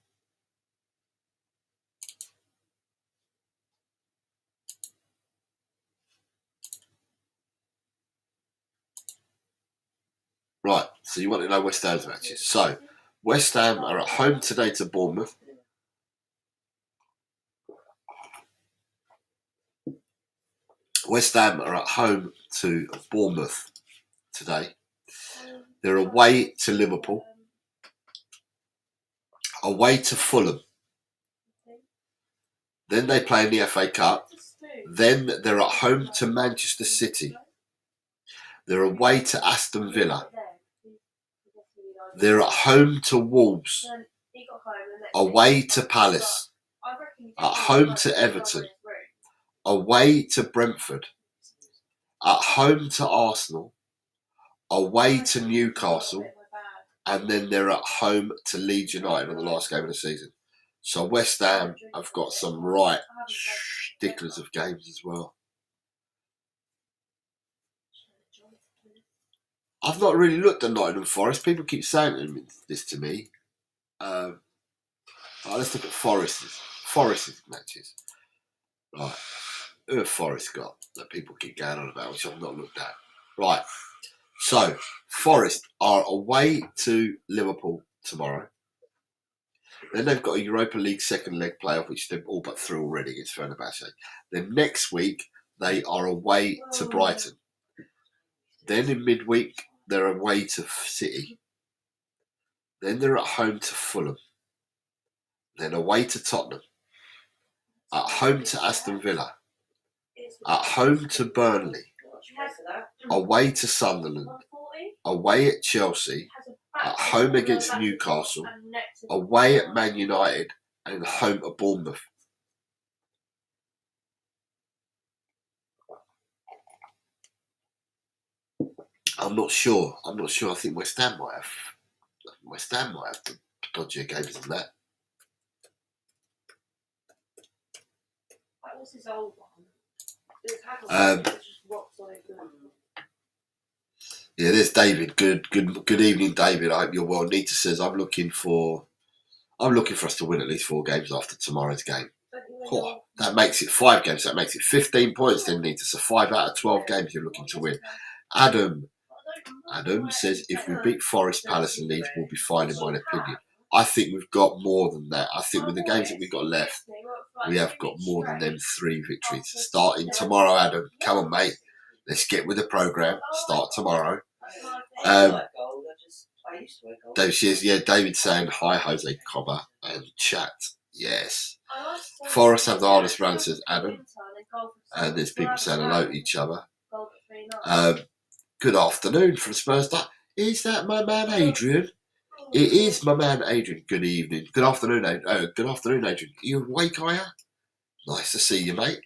Right, so you want to know West Ham's matches. So, West Ham are at home today to Bournemouth. West Ham are at home to Bournemouth today. They're away to Liverpool. Away to Fulham. Then they play in the FA Cup. Then they're at home to Manchester City. They're away to Aston Villa. They're at home to Wolves. Away to Palace. At home to Everton. Away to Brentford. At home to Arsenal. Away to Newcastle. And then they're at home to Leeds United on the last game of the season. So West Ham have got some right sticklers of games as well. I've not really looked at Nottingham Forest. People keep saying this to me. Let's look at Forest's matches. Right. Who have Forest got that people keep going on about, which I've not looked at? Right. So, Forest are away to Liverpool tomorrow. Then they've got a Europa League second leg playoff, which they've all but through already against Fenerbahce. Then next week, they are away to Brighton. Then in midweek, they're away to City. Then they're at home to Fulham. Then away to Tottenham. At home to Aston Villa. At home to Burnley. Away to Sunderland. Away at Chelsea. At home against Newcastle. Away at Man United. And home at Bournemouth. I'm not sure. I think West Ham might have the dodgier games than that. That was his old one. Yeah, there's David. Good evening, David. I hope you're well. Nita says I'm looking for us to win at least 4 games after tomorrow's game. Oh, that makes it 5 games. That makes it 15 points then, Nita. So 5 out of 12 games you're looking to win. Adam says if we beat Forest, Palace and Leeds, we'll be fine in my opinion. I think we've got more than that. I think with the games that we've got left, we have got more than them 3 victories. Starting tomorrow, Adam. Come on, mate. Let's get with the programme. Start tomorrow. David says, yeah, David saying hi, Jose Cobber and chat. Yes. Forest have the hardest run, says Adam. And there's people saying hello to each other. Good afternoon from Spurs. Is that my man Adrian? It is my man Adrian. Good evening. Good afternoon, Adrian. Good afternoon, Adrian. Are you awake, are you? Nice to see you, mate.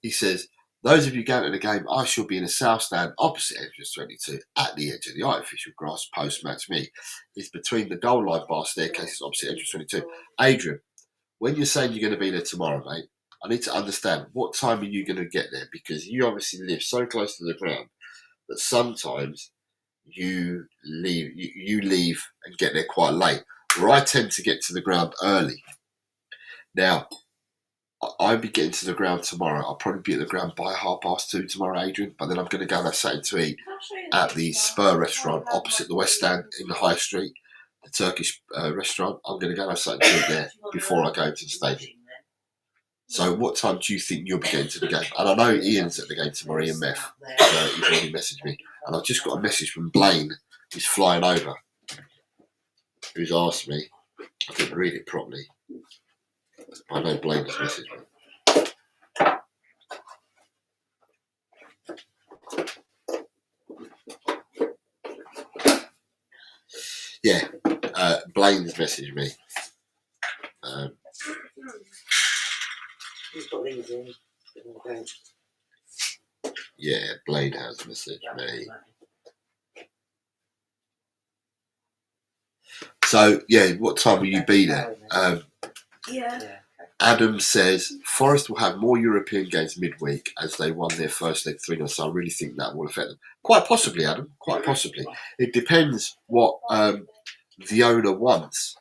He says, those of you going to the game, I shall be in the south stand opposite entrance 22 at the edge of the artificial grass post-match me. It's between the goal line bar staircases opposite entrance 22. Adrian, when you're saying you're going to be there tomorrow, mate, I need to understand what time are you going to get there, because you obviously live so close to the ground that sometimes you leave and get there quite late, where I tend to get to the ground early. Now, I'll be getting to the ground tomorrow. I'll probably be at the ground by 2:30 tomorrow, Adrian. But then I'm going to go and have something to eat at the Spur restaurant opposite the West Stand in the High Street, the Turkish restaurant. I'm going to go and have something to eat there before I go to the stadium. So what time do you think you'll be getting to the game? And I know Ian's at the game tomorrow, Ian Meth. He's already messaged me. And I've just got a message from Blaine, who's flying over, who's asked me. I didn't read it properly. I know Blaine has messaged me. Yeah, Blaine's messaged me. He's got these in. Yeah, Blaine has messaged me. So, yeah, what time will you be there? Yeah. Adam says Forest will have more European games midweek as they won their first leg 3-0, so I really think that will affect them. Quite possibly, Adam, quite possibly. It depends what the owner wants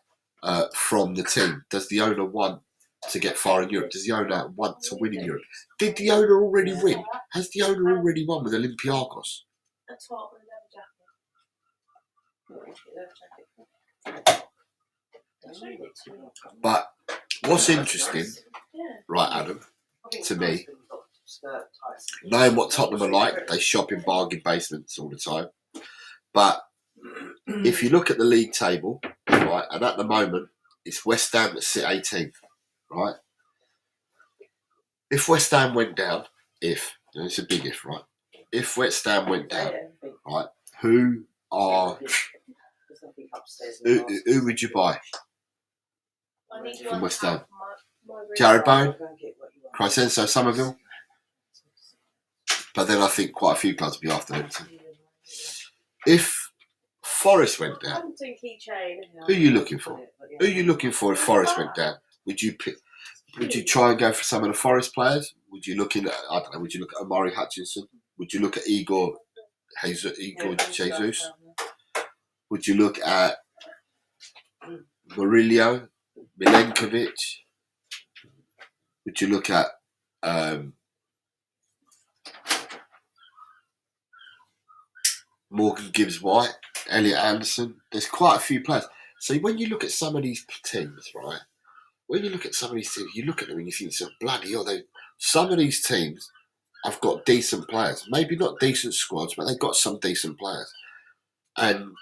from the team. Does the owner want to get far in Europe? Does the owner want to win in Europe? Did the owner already win? Has the owner already won with Olympiacos? A top with a leather jacket. But what's interesting, Yeah. right, Adam, to me, knowing what Tottenham are like, they shop in bargain basements all the time. But if you look at the league table, right, and at the moment, it's West Ham that sit 18th, right? If West Ham went down, and it's a big if, right? If West Ham went down, right, who would you buy I need from one West to Ham? have my Jared Bowen, Go and get what you want. Crysenso, Somerville? But then I think quite a few clubs would be after them too. If Forest went down, I'm doing keychain. who are you looking for? Who are you looking for if Forest went down? Would you pick? Would you try and go for some of the Forest players? Would you look at, I don't know, would you look at Omari Hutchinson? Would you look at Igor Jesus? Would you look at Murillo, Milenkovic? Would you look at Morgan Gibbs-White, Elliot Anderson? There's quite a few players. So when you look at some of these teams, right? When you look at some of these teams, you look at them and you think, so bloody hell, some of these teams have got decent players. Maybe not decent squads, but they've got some decent players. And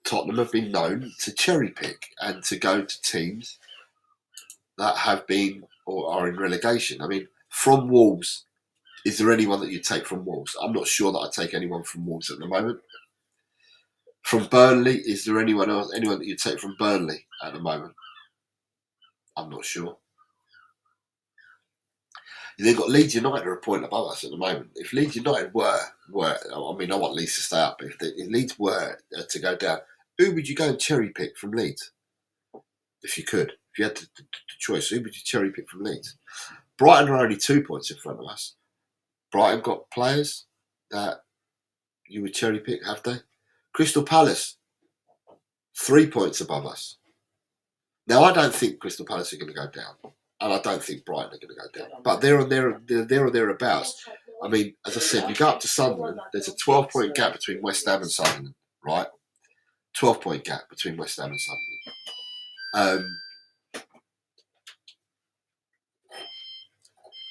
Tottenham have been known to cherry pick and to go to teams that have been or are in relegation. I mean, from Wolves, is there anyone that you take from Wolves? I'm not sure that I take anyone from Wolves at the moment. From Burnley, is there anyone that you take from Burnley at the moment? I'm not sure. They've got Leeds United are a point above us at the moment. If Leeds United were, I mean, I want Leeds to stay up, but if Leeds were to go down, who would you go and cherry pick from Leeds? If you could, if you had the choice, who would you cherry pick from Leeds? Brighton are only 2 points in front of us. Brighton got players that you would cherry pick, have they? Crystal Palace, 3 points above us. Now, I don't think Crystal Palace are going to go down, and I don't think Brighton are going to go down. But they're or thereabouts. I mean, as I said, you go up to Sunderland, there's a 12-point gap between West Ham and Sunderland, right? 12-point gap between West Ham and Sunderland.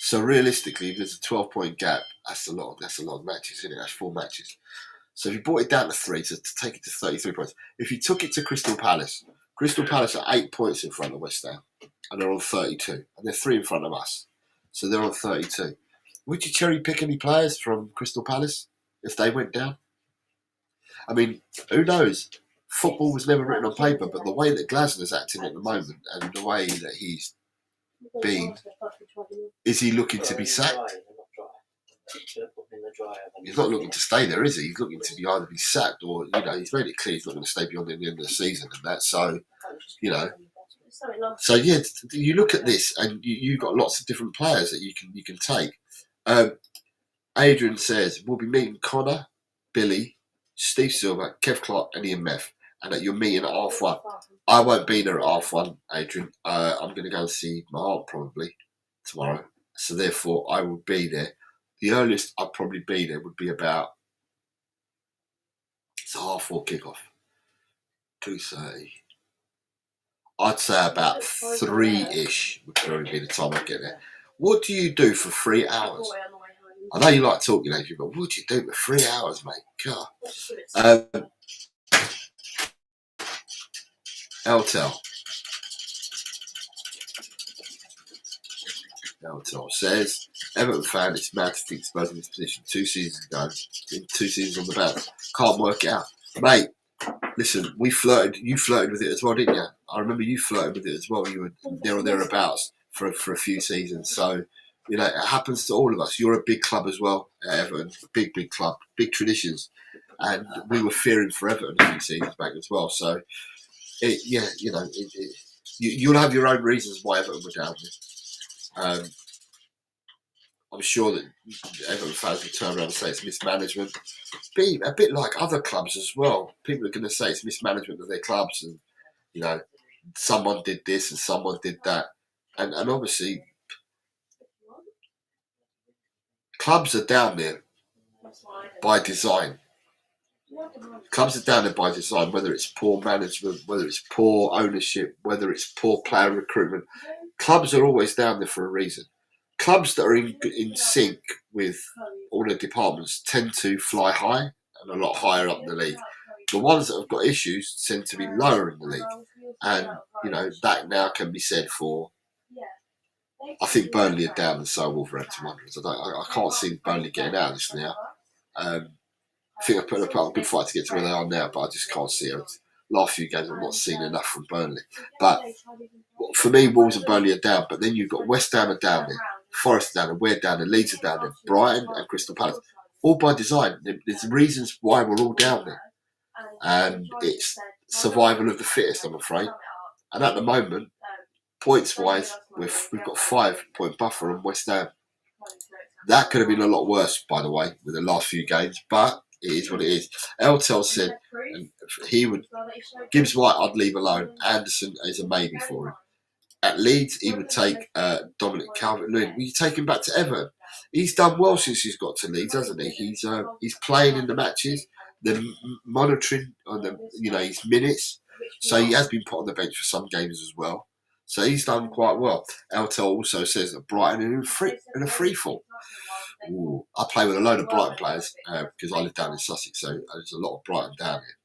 So realistically, if there's a 12-point gap, that's a lot of matches, isn't it? That's 4 matches. So if you brought it down to 3 to take it to 33 points, if you took it to Crystal Palace are 8 points in front of West Ham, and they're on 32, and they're 3 in front of us, so they're on 32. Would you cherry pick any players from Crystal Palace if they went down? I mean, who knows? Football was never written on paper, but the way that Glasner's acting at the moment and the way that he's been, is he looking to be sacked? He's not looking to stay there, is he? He's looking to either be sacked or, he's made it clear he's not going to stay beyond the end of the season and that. So, So yeah, you look at this and you've got lots of different players that you can take. Adrian says we'll be meeting Connor, Billy, Steve Silver, Kev Clark, and Ian Meth, and that you're meeting at 1:30. I won't be there at 1:30, Adrian. I'm going to go and see my aunt probably. tomorrow. So therefore, I will be there. The earliest I'd probably be there would be about, it's a 4:30 kickoff. 2:30. I'd say about 3-ish would probably be the time I get there. What do you do for 3 hours? I know you like talking, Adrian, but what do you do for 3 hours, mate? God. Eltel says, Everton fan, it's mad to think Spurs in this position 2 seasons ago, in 2 seasons on the bounce. Can't work it out. Mate, listen, you flirted with it as well, didn't you? I remember you flirted with it as well. You were there or thereabouts for a few seasons. So, you know, it happens to all of us. You're a big club as well, Everton. Big club, big traditions. And we were fearing for Everton a few seasons back as well. So, you'll have your own reasons why Everton were down there. I'm sure that Everton fans will turn around and say it's mismanagement. Be a bit like other clubs as well. People are going to say it's mismanagement of their clubs, and you know, someone did this and someone did that, and obviously, clubs are down there by design. Clubs are down there by design, whether it's poor management, whether it's poor ownership, whether it's poor player recruitment. Clubs are always down there for a reason. Clubs that are in sync with all the departments tend to fly high and a lot higher up in the league. The ones that have got issues tend to be lower in the league. And, you know, that now can be said for, I think Burnley are down and so are Wolverhampton Wanderers. I can't see Burnley getting out of this now. I think I put up a good fight to get to where they are now, but I just can't see it. Last few games I've not seen enough from Burnley. But for me, Wolves and Burnley are down, but then you've got West Ham are down there, Forest are down there, we're down there, Leeds are down there, Brighton and Crystal Palace. All by design. There's reasons why we're all down there. And it's survival of the fittest, I'm afraid. And at the moment, points-wise, we've got 5-point buffer on West Ham. That could have been a lot worse, by the way, with the last few games, but it is what it is. Eltel said he would, Gibbs White I'd leave alone. Anderson is a maybe for him. At Leeds, he would take Dominic Calvert-Lewin. Will you take him back to Everton? He's done well since he's got to Leeds, hasn't he? He's playing in the matches. They're monitoring on his minutes. So he has been put on the bench for some games as well. So he's done quite well. Eltel also says that Brighton are in a free fall. Ooh, I play with a load of Brighton players because I live down in Sussex, so there's a lot of Brighton down here.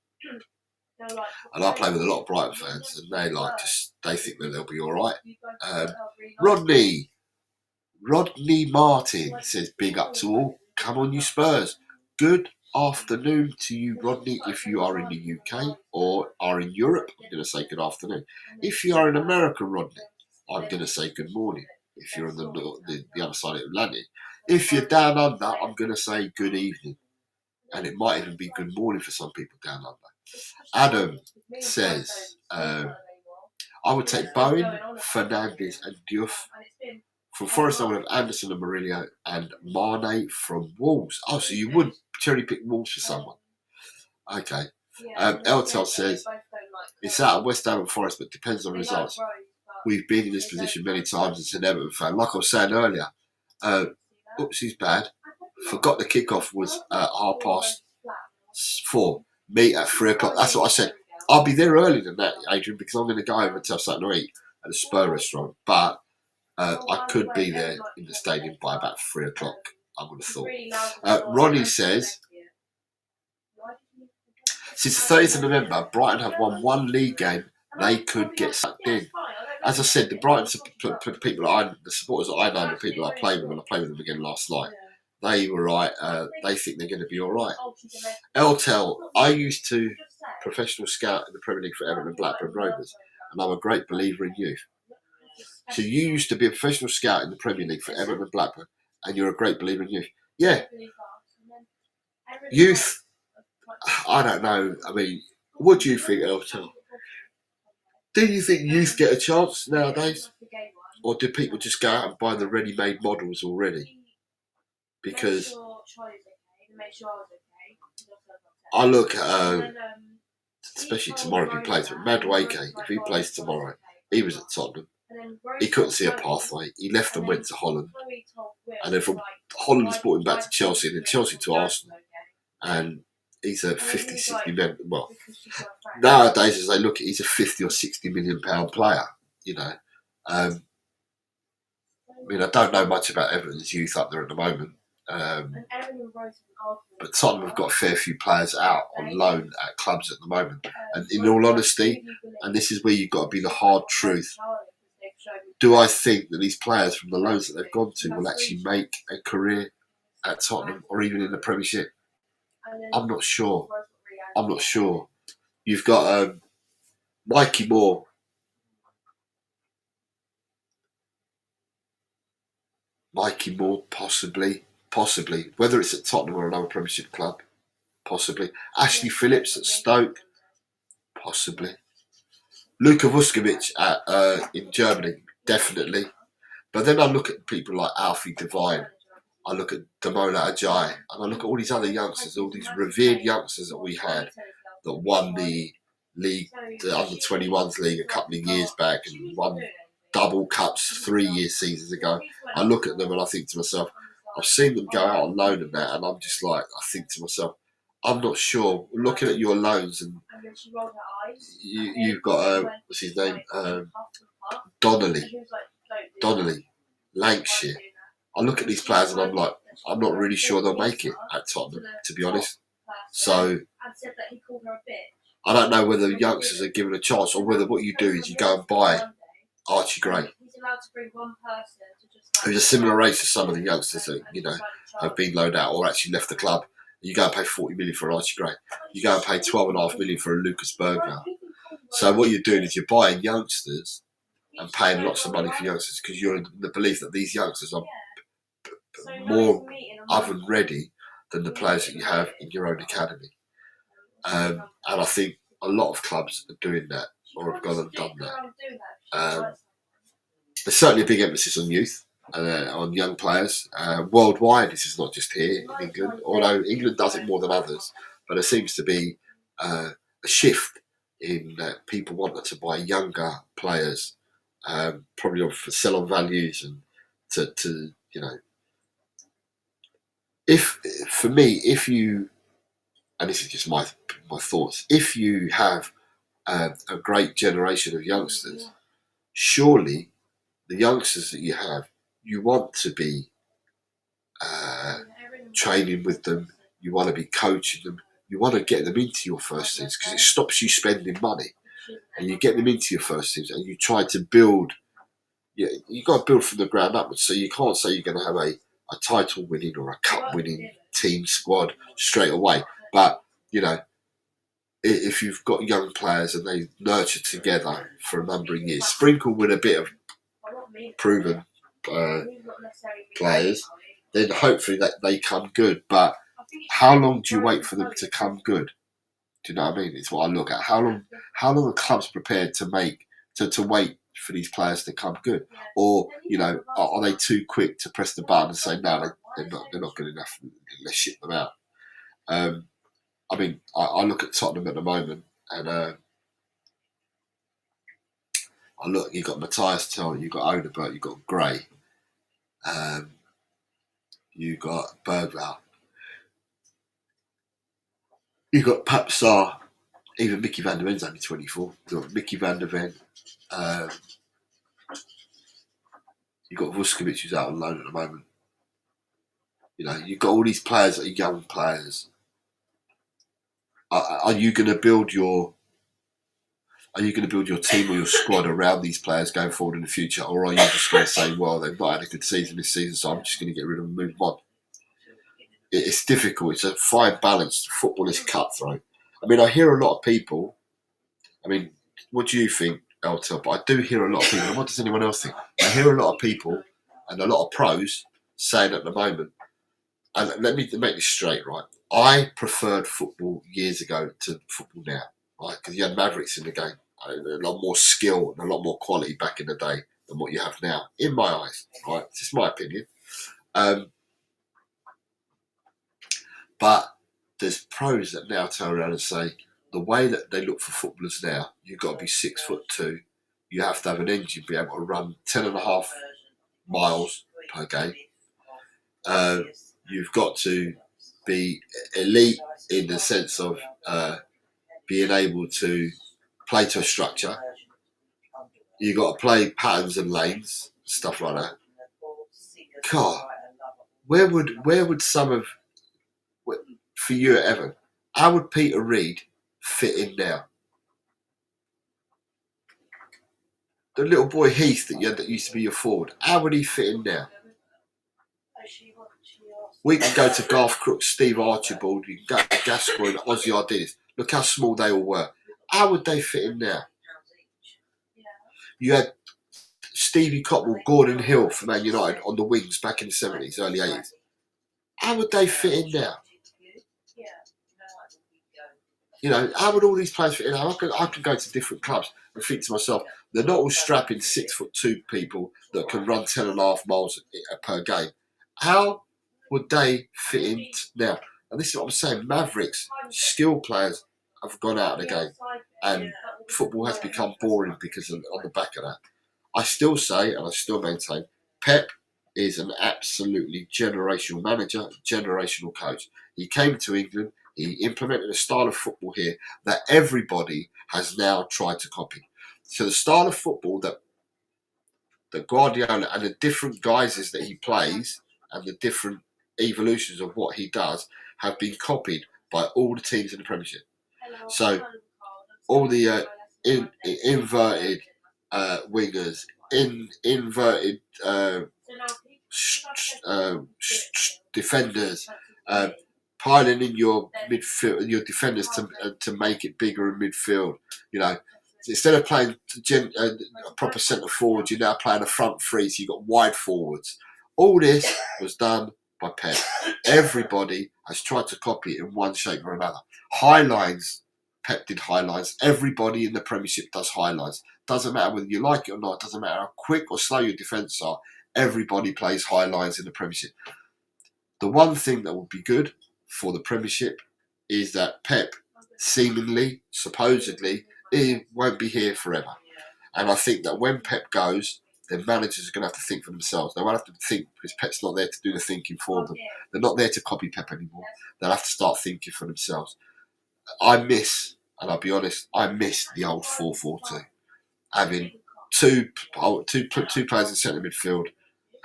And I play with a lot of Brighton fans, and they think that they'll be all right. Rodney Martin says, big up to all. Come on, you Spurs. Good afternoon to you, Rodney, if you are in the UK or are in Europe. I'm going to say good afternoon. If you are in America, Rodney, I'm going to say good morning. If you're on the other side of the Atlantic. If you're down under, I'm going to say good evening. And it might even be good morning for some people down under. Adam says, I would take Bowen, Fernandes and Diouf. From Forest, I would have Anderson and Murillo and Mane from Wolves. Oh, so you would cherry pick Wolves for someone. Okay. Eltel says, it's out of West Ham and Forest, but depends on results. We've been in this position many times as an Everton fan. Like I was saying earlier, he's bad. Forgot the kickoff was at 4:30. Meet at 3 o'clock. That's what I said. I'll be there earlier than that, Adrian, because I'm going to go over and have something to eat at the Spur restaurant. But I could be there in the stadium by about 3 o'clock, I would have thought. Ronnie says, since the 30th of November, Brighton have won 1 league game. They could get sucked in. As I said, the Brighton people, the supporters that I know, the people I play with, and I played with them again last night, they were right. They think they're going to be all right. Eltel, I used to professional scout in the Premier League for Everton and Blackburn Rovers, and I'm a great believer in youth. So you used to be a professional scout in the Premier League for Everton and Blackburn, and you're a great believer in youth. Yeah. Youth, I don't know. I mean, what do you think, Eltel? Do you think youth get a chance nowadays? Or do people just go out and buy the ready-made models already? Because I look at, especially tomorrow if he plays, but Madueke, if he plays tomorrow, he was at Tottenham. And then Rose he couldn't see a told pathway. He left and went to Holland. Chloe told Will, And then from like, Holland's why- brought him back why to Chelsea, and then Chelsea to Joe Arsenal. okay? And he's a And then 50, he was 60 like, million. Well, because she's got a friend. nowadays, as they look at it, he's a 50 or 60 million pound player, you know. I mean, I don't know much about Everton's youth up there at the moment. And Erin and Rose have been arguing. But Tottenham have got a fair few players out on loan at clubs at the moment. And in all honesty, and this is where you've got to be the hard truth, do I think that these players from the loans that they've gone to will actually make a career at Tottenham or even in the Premiership? I'm not sure. I'm not sure. You've got Mikey Moore. Mikey Moore, possibly. Whether it's at Tottenham or another Premiership club, possibly. Ashley Phillips at Stoke, possibly. Luka Vuskovic in Germany, definitely. But then I look at people like Alfie Devine, I look at Damola Ajayi, and I look at all these other youngsters, all these revered youngsters that we had that won the league, the under-21s league a couple of years back and won double cups 3 seasons ago. I look at them and I think to myself, I've seen them go out on loan and that, and I'm just like, I think to myself, I'm not sure. Looking at your loans, and you've got what's his name, Donnelly, Lancashire. I look at these players and I'm like, I'm not really sure they'll make it at Tottenham, to be honest. So I don't know whether youngsters are given a chance or whether what you do is you go and buy Archie Gray, who's a similar age to some of the youngsters that, you know, have been loaned out or actually left the club. You go and pay 40 million for Archie Gray. You go and pay 12.5 million for a Lucas Bergvall. So what you're doing is you're buying youngsters and paying lots of money for youngsters because you're in the belief that these youngsters are more oven ready than the players that you have in your own academy. And I think a lot of clubs are doing that or have gone and done that. There's certainly a big emphasis on youth, on young players. Worldwide, this is not just here in England, although England does it more than others, but there seems to be a shift in people wanting to buy younger players, probably for sell-on values and to you know. If you, and this is just my thoughts, if you have a great generation of youngsters, surely the youngsters that you have, you want to be training with them, you want to be coaching them, you want to get them into your first teams because it stops you spending money, and you get them into your first teams and you try to build. You got to build from the ground upwards. So you can't say you're going to have a title winning or a cup winning team squad straight away. But you know, if you've got young players and they nurture together for a number of years, sprinkle with a bit of proven players, then hopefully that they come good. But how long do you wait for them to come good? Do you know what I mean? It's what I look at. How long are clubs prepared to wait for these players to come good? Or, you know, are they too quick to press the button and say, no, they're not good enough, let's ship them out? I mean, I look at Tottenham at the moment and I look, you've got Matthias Tell, you've got Odegaard, you've got Gray, you've got Bergvall, you've got Papsar, even Mickey van der Ven's only 24. You've got Mickey van der Ven. You've got Vuskovic who's out on loan at the moment. You know, you've got all these players that are young players. Are you going to build your team or your squad around these players going forward in the future, or are you just going to say, well, they've not had a good season this season, so I'm just going to get rid of them and move on? It's difficult. It's a fine balance. Football is cutthroat. I mean, I hear a lot of people. I mean, what do you think, Eltel? But I do hear a lot of people. And what does anyone else think? I hear a lot of people and a lot of pros saying at the moment, and let me make this straight, right? I preferred football years ago to football now, right? Because you had Mavericks in the game. A lot more skill and a lot more quality back in the day than what you have now, in my eyes, right? It's just my opinion. But there's pros that now turn around and say, the way that they look for footballers now, you've got to be 6'2", you have to have an engine be able to run 10.5 miles per game. You've got to be elite in the sense of being able to play to a structure. You've got to play patterns and lanes, stuff like that. God, where would some of, for you at Everton, how would Peter Reid fit in now? The little boy Heath that you had that used to be your forward, how would he fit in now? We can go to Garth Crooks, Steve Archibald, you can go to Gascoigne, Ozzy Ardiles. Look how small they all were. How would they fit in now? You had Stevie Cotwell, Gordon Hill for Man United on the wings back in the 70s, early 80s. How would they fit in now? You know, how would all these players fit in? I can go to different clubs and think to myself, they're not all strapping 6'2" people that can run 10.5 miles per game. How would they fit in now? And this is what I'm saying. Mavericks, skilled players have gone out of the game, and football has become boring because on the back of that. I still say, and I still maintain, Pep is an absolutely generational manager, generational coach. He came to England. He implemented a style of football here that everybody has now tried to copy. So the style of football that Guardiola and the different guises that he plays and the different evolutions of what he does have been copied by all the teams in the Premiership. So all the inverted wingers, inverted defenders, piling in your midfield, your defenders to make it bigger in midfield. You know, instead of playing a proper centre forward, you're now playing a front three, so you've got wide forwards. All this was done by Pep. Everybody has tried to copy it in one shape or another. High lines, Pep did high lines. Everybody in the Premiership does high lines. Doesn't matter whether you like it or not. Doesn't matter how quick or slow your defence are. Everybody plays high lines in the Premiership. The one thing that would be good for the Premiership is that Pep seemingly, supposedly, he won't be here forever. And I think that when Pep goes, then managers are going to have to think for themselves. They won't have to think because Pep's not there to do the thinking for them. They're not there to copy Pep anymore. They'll have to start thinking for themselves. I miss, and I'll be honest, I miss the old 4-4-2. Having two players in centre midfield,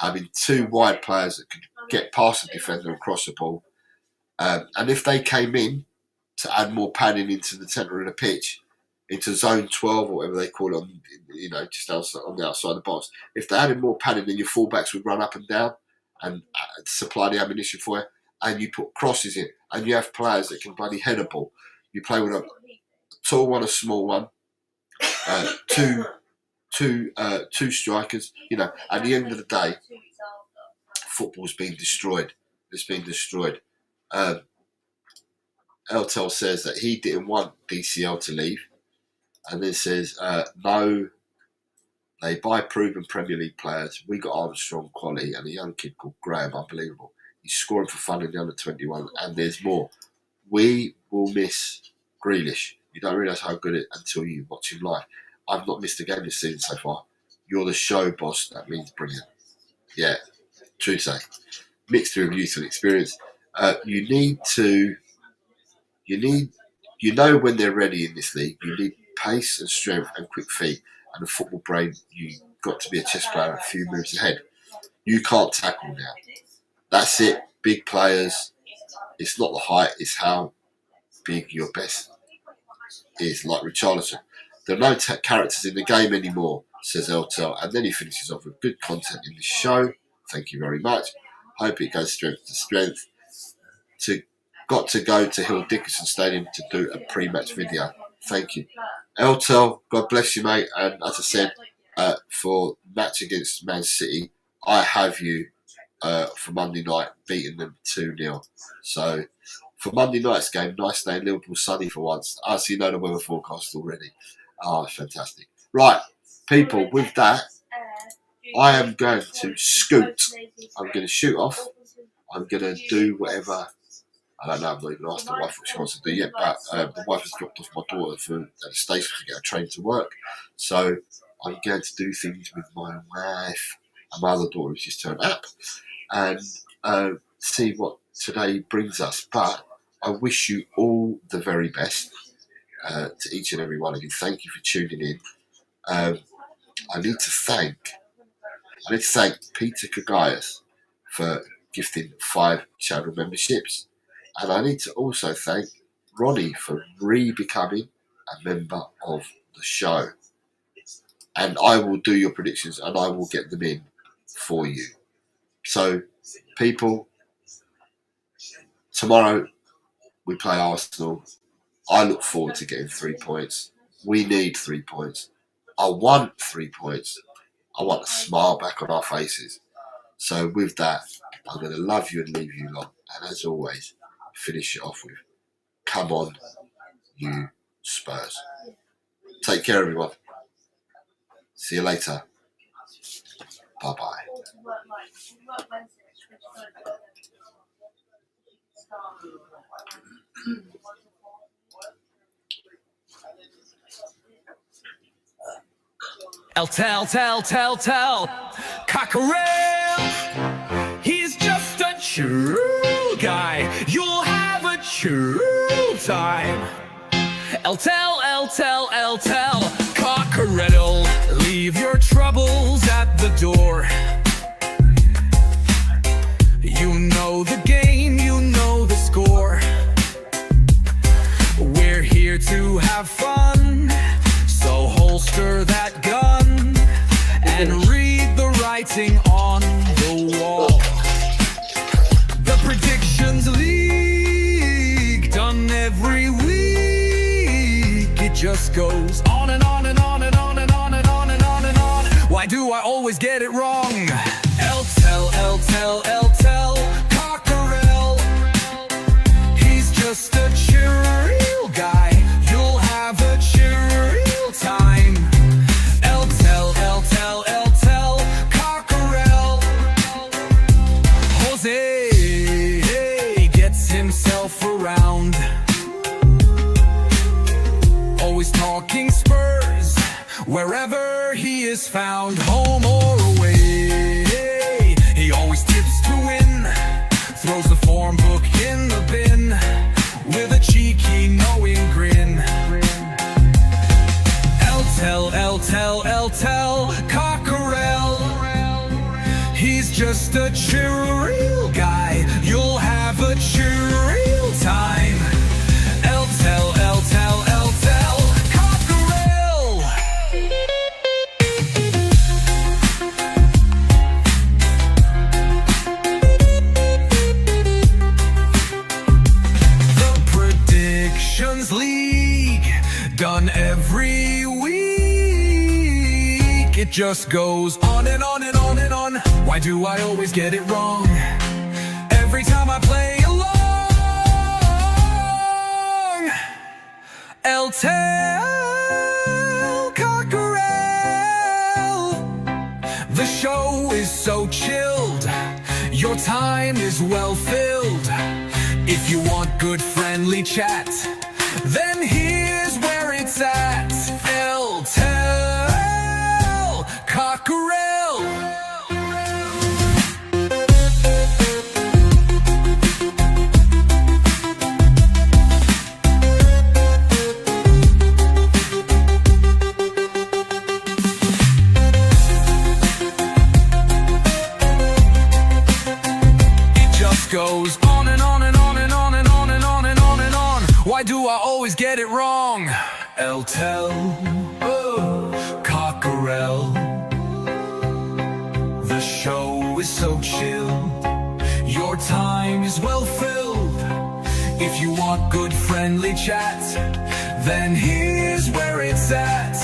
having two wide players that could get past the defender and cross the ball. And if they came in to add more padding into the centre of the pitch, into zone 12 or whatever they call it, just outside, on the outside of the box, if they added more padding, then your fullbacks would run up and down and supply the ammunition for you, and you put crosses in, and you have players that can bloody head a ball. You play with a tall one, a small one, two strikers. You know, at the end of the day, football's been destroyed. It's been destroyed. Eltel says that he didn't want DCL to leave, and then says, no, they buy proven Premier League players. We got Armstrong, quality, and a young kid called Graham, unbelievable. He's scoring for fun in the under-21, and there's more. We will miss Grealish. You don't realise how good it is until you watch him live. I've not missed a game this season so far. You're the show boss. That means brilliant. Yeah, true to say. Mixture of youth and experience. You know when they're ready in this league. You need pace and strength and quick feet. And a football brain, you've got to be a chess player a few moves ahead. You can't tackle now. That's it. Big players. It's not the height, it's how big your best is, like Richarlison. There are no characters in the game anymore, says Eltel. And then he finishes off with good content in the show. Thank you very much. Hope it goes strength to strength. Got to go to Hill Dickinson Stadium to do a pre-match video. Thank you. Eltel, God bless you, mate. And as I said, for match against Man City, I have you for Monday night beating them 2-0. So for Monday night's game, nice day in Liverpool, sunny for once. I see you know the weather forecast already. Oh, fantastic. Right, people, with that, I am going to scoot. I'm going to shoot off. I'm going to do whatever. I don't know, I've not even asked the wife what she wants to do yet, but the wife has dropped off my daughter at the station to get a train to work. So I'm going to do things with my wife and my other daughter who's just turned up, and see what today brings us. But I wish you all the very best, to each and every one of you. Thank you for tuning in. I need to thank Peter Kagayas for gifting 5 channel memberships, and I need to also thank Ronnie for re-becoming a member of the show. And I will do your predictions and I will get them in for you. So, people, tomorrow we play Arsenal. I look forward to getting 3 points. We need 3 points. I want 3 points. I want a smile back on our faces. So with that, I'm going to love you and leave you long. And as always, finish it off with, come on, you Spurs. Take care, everyone. See you later. Bye-bye. Tell, Cockerel, he's just a true guy. You'll have a true time. Tell, Cockerel, leave your troubles at the door. You know the game, you know the score. We're here to have fun, so holster that gun and read the writing on the wall. The Predictions League, done every week. It just goes on and on and on and on and on and on and on and on. Why do I always get it wrong? Tell, Cockerel, he's just a chill guy. You'll have a chill time. Tell, Cockerel. Jose gets himself around, always talking Spurs wherever he is found, home or away. He always tips to win, throws the form book in the bin with a cheeky knowing grin. Tell, Cockerel, he's just a chill guy. You'll have a chill time. Tell, Cockerel. The Predictions League, done every week. It just goes on and on and on and on. Why do I always get it wrong? Every time I play along. Tell, Cockerel, the show is so chilled. Your time is well filled. If you want good friendly chat, then here's where it's at. Tell, Cockerel. It just goes on and on and on and on and on and on and on and on. Why do I always get it wrong? Tell, Cockerel, the show is so chill. Your time is well filled. If you want good friendly chat, then here's where it's at.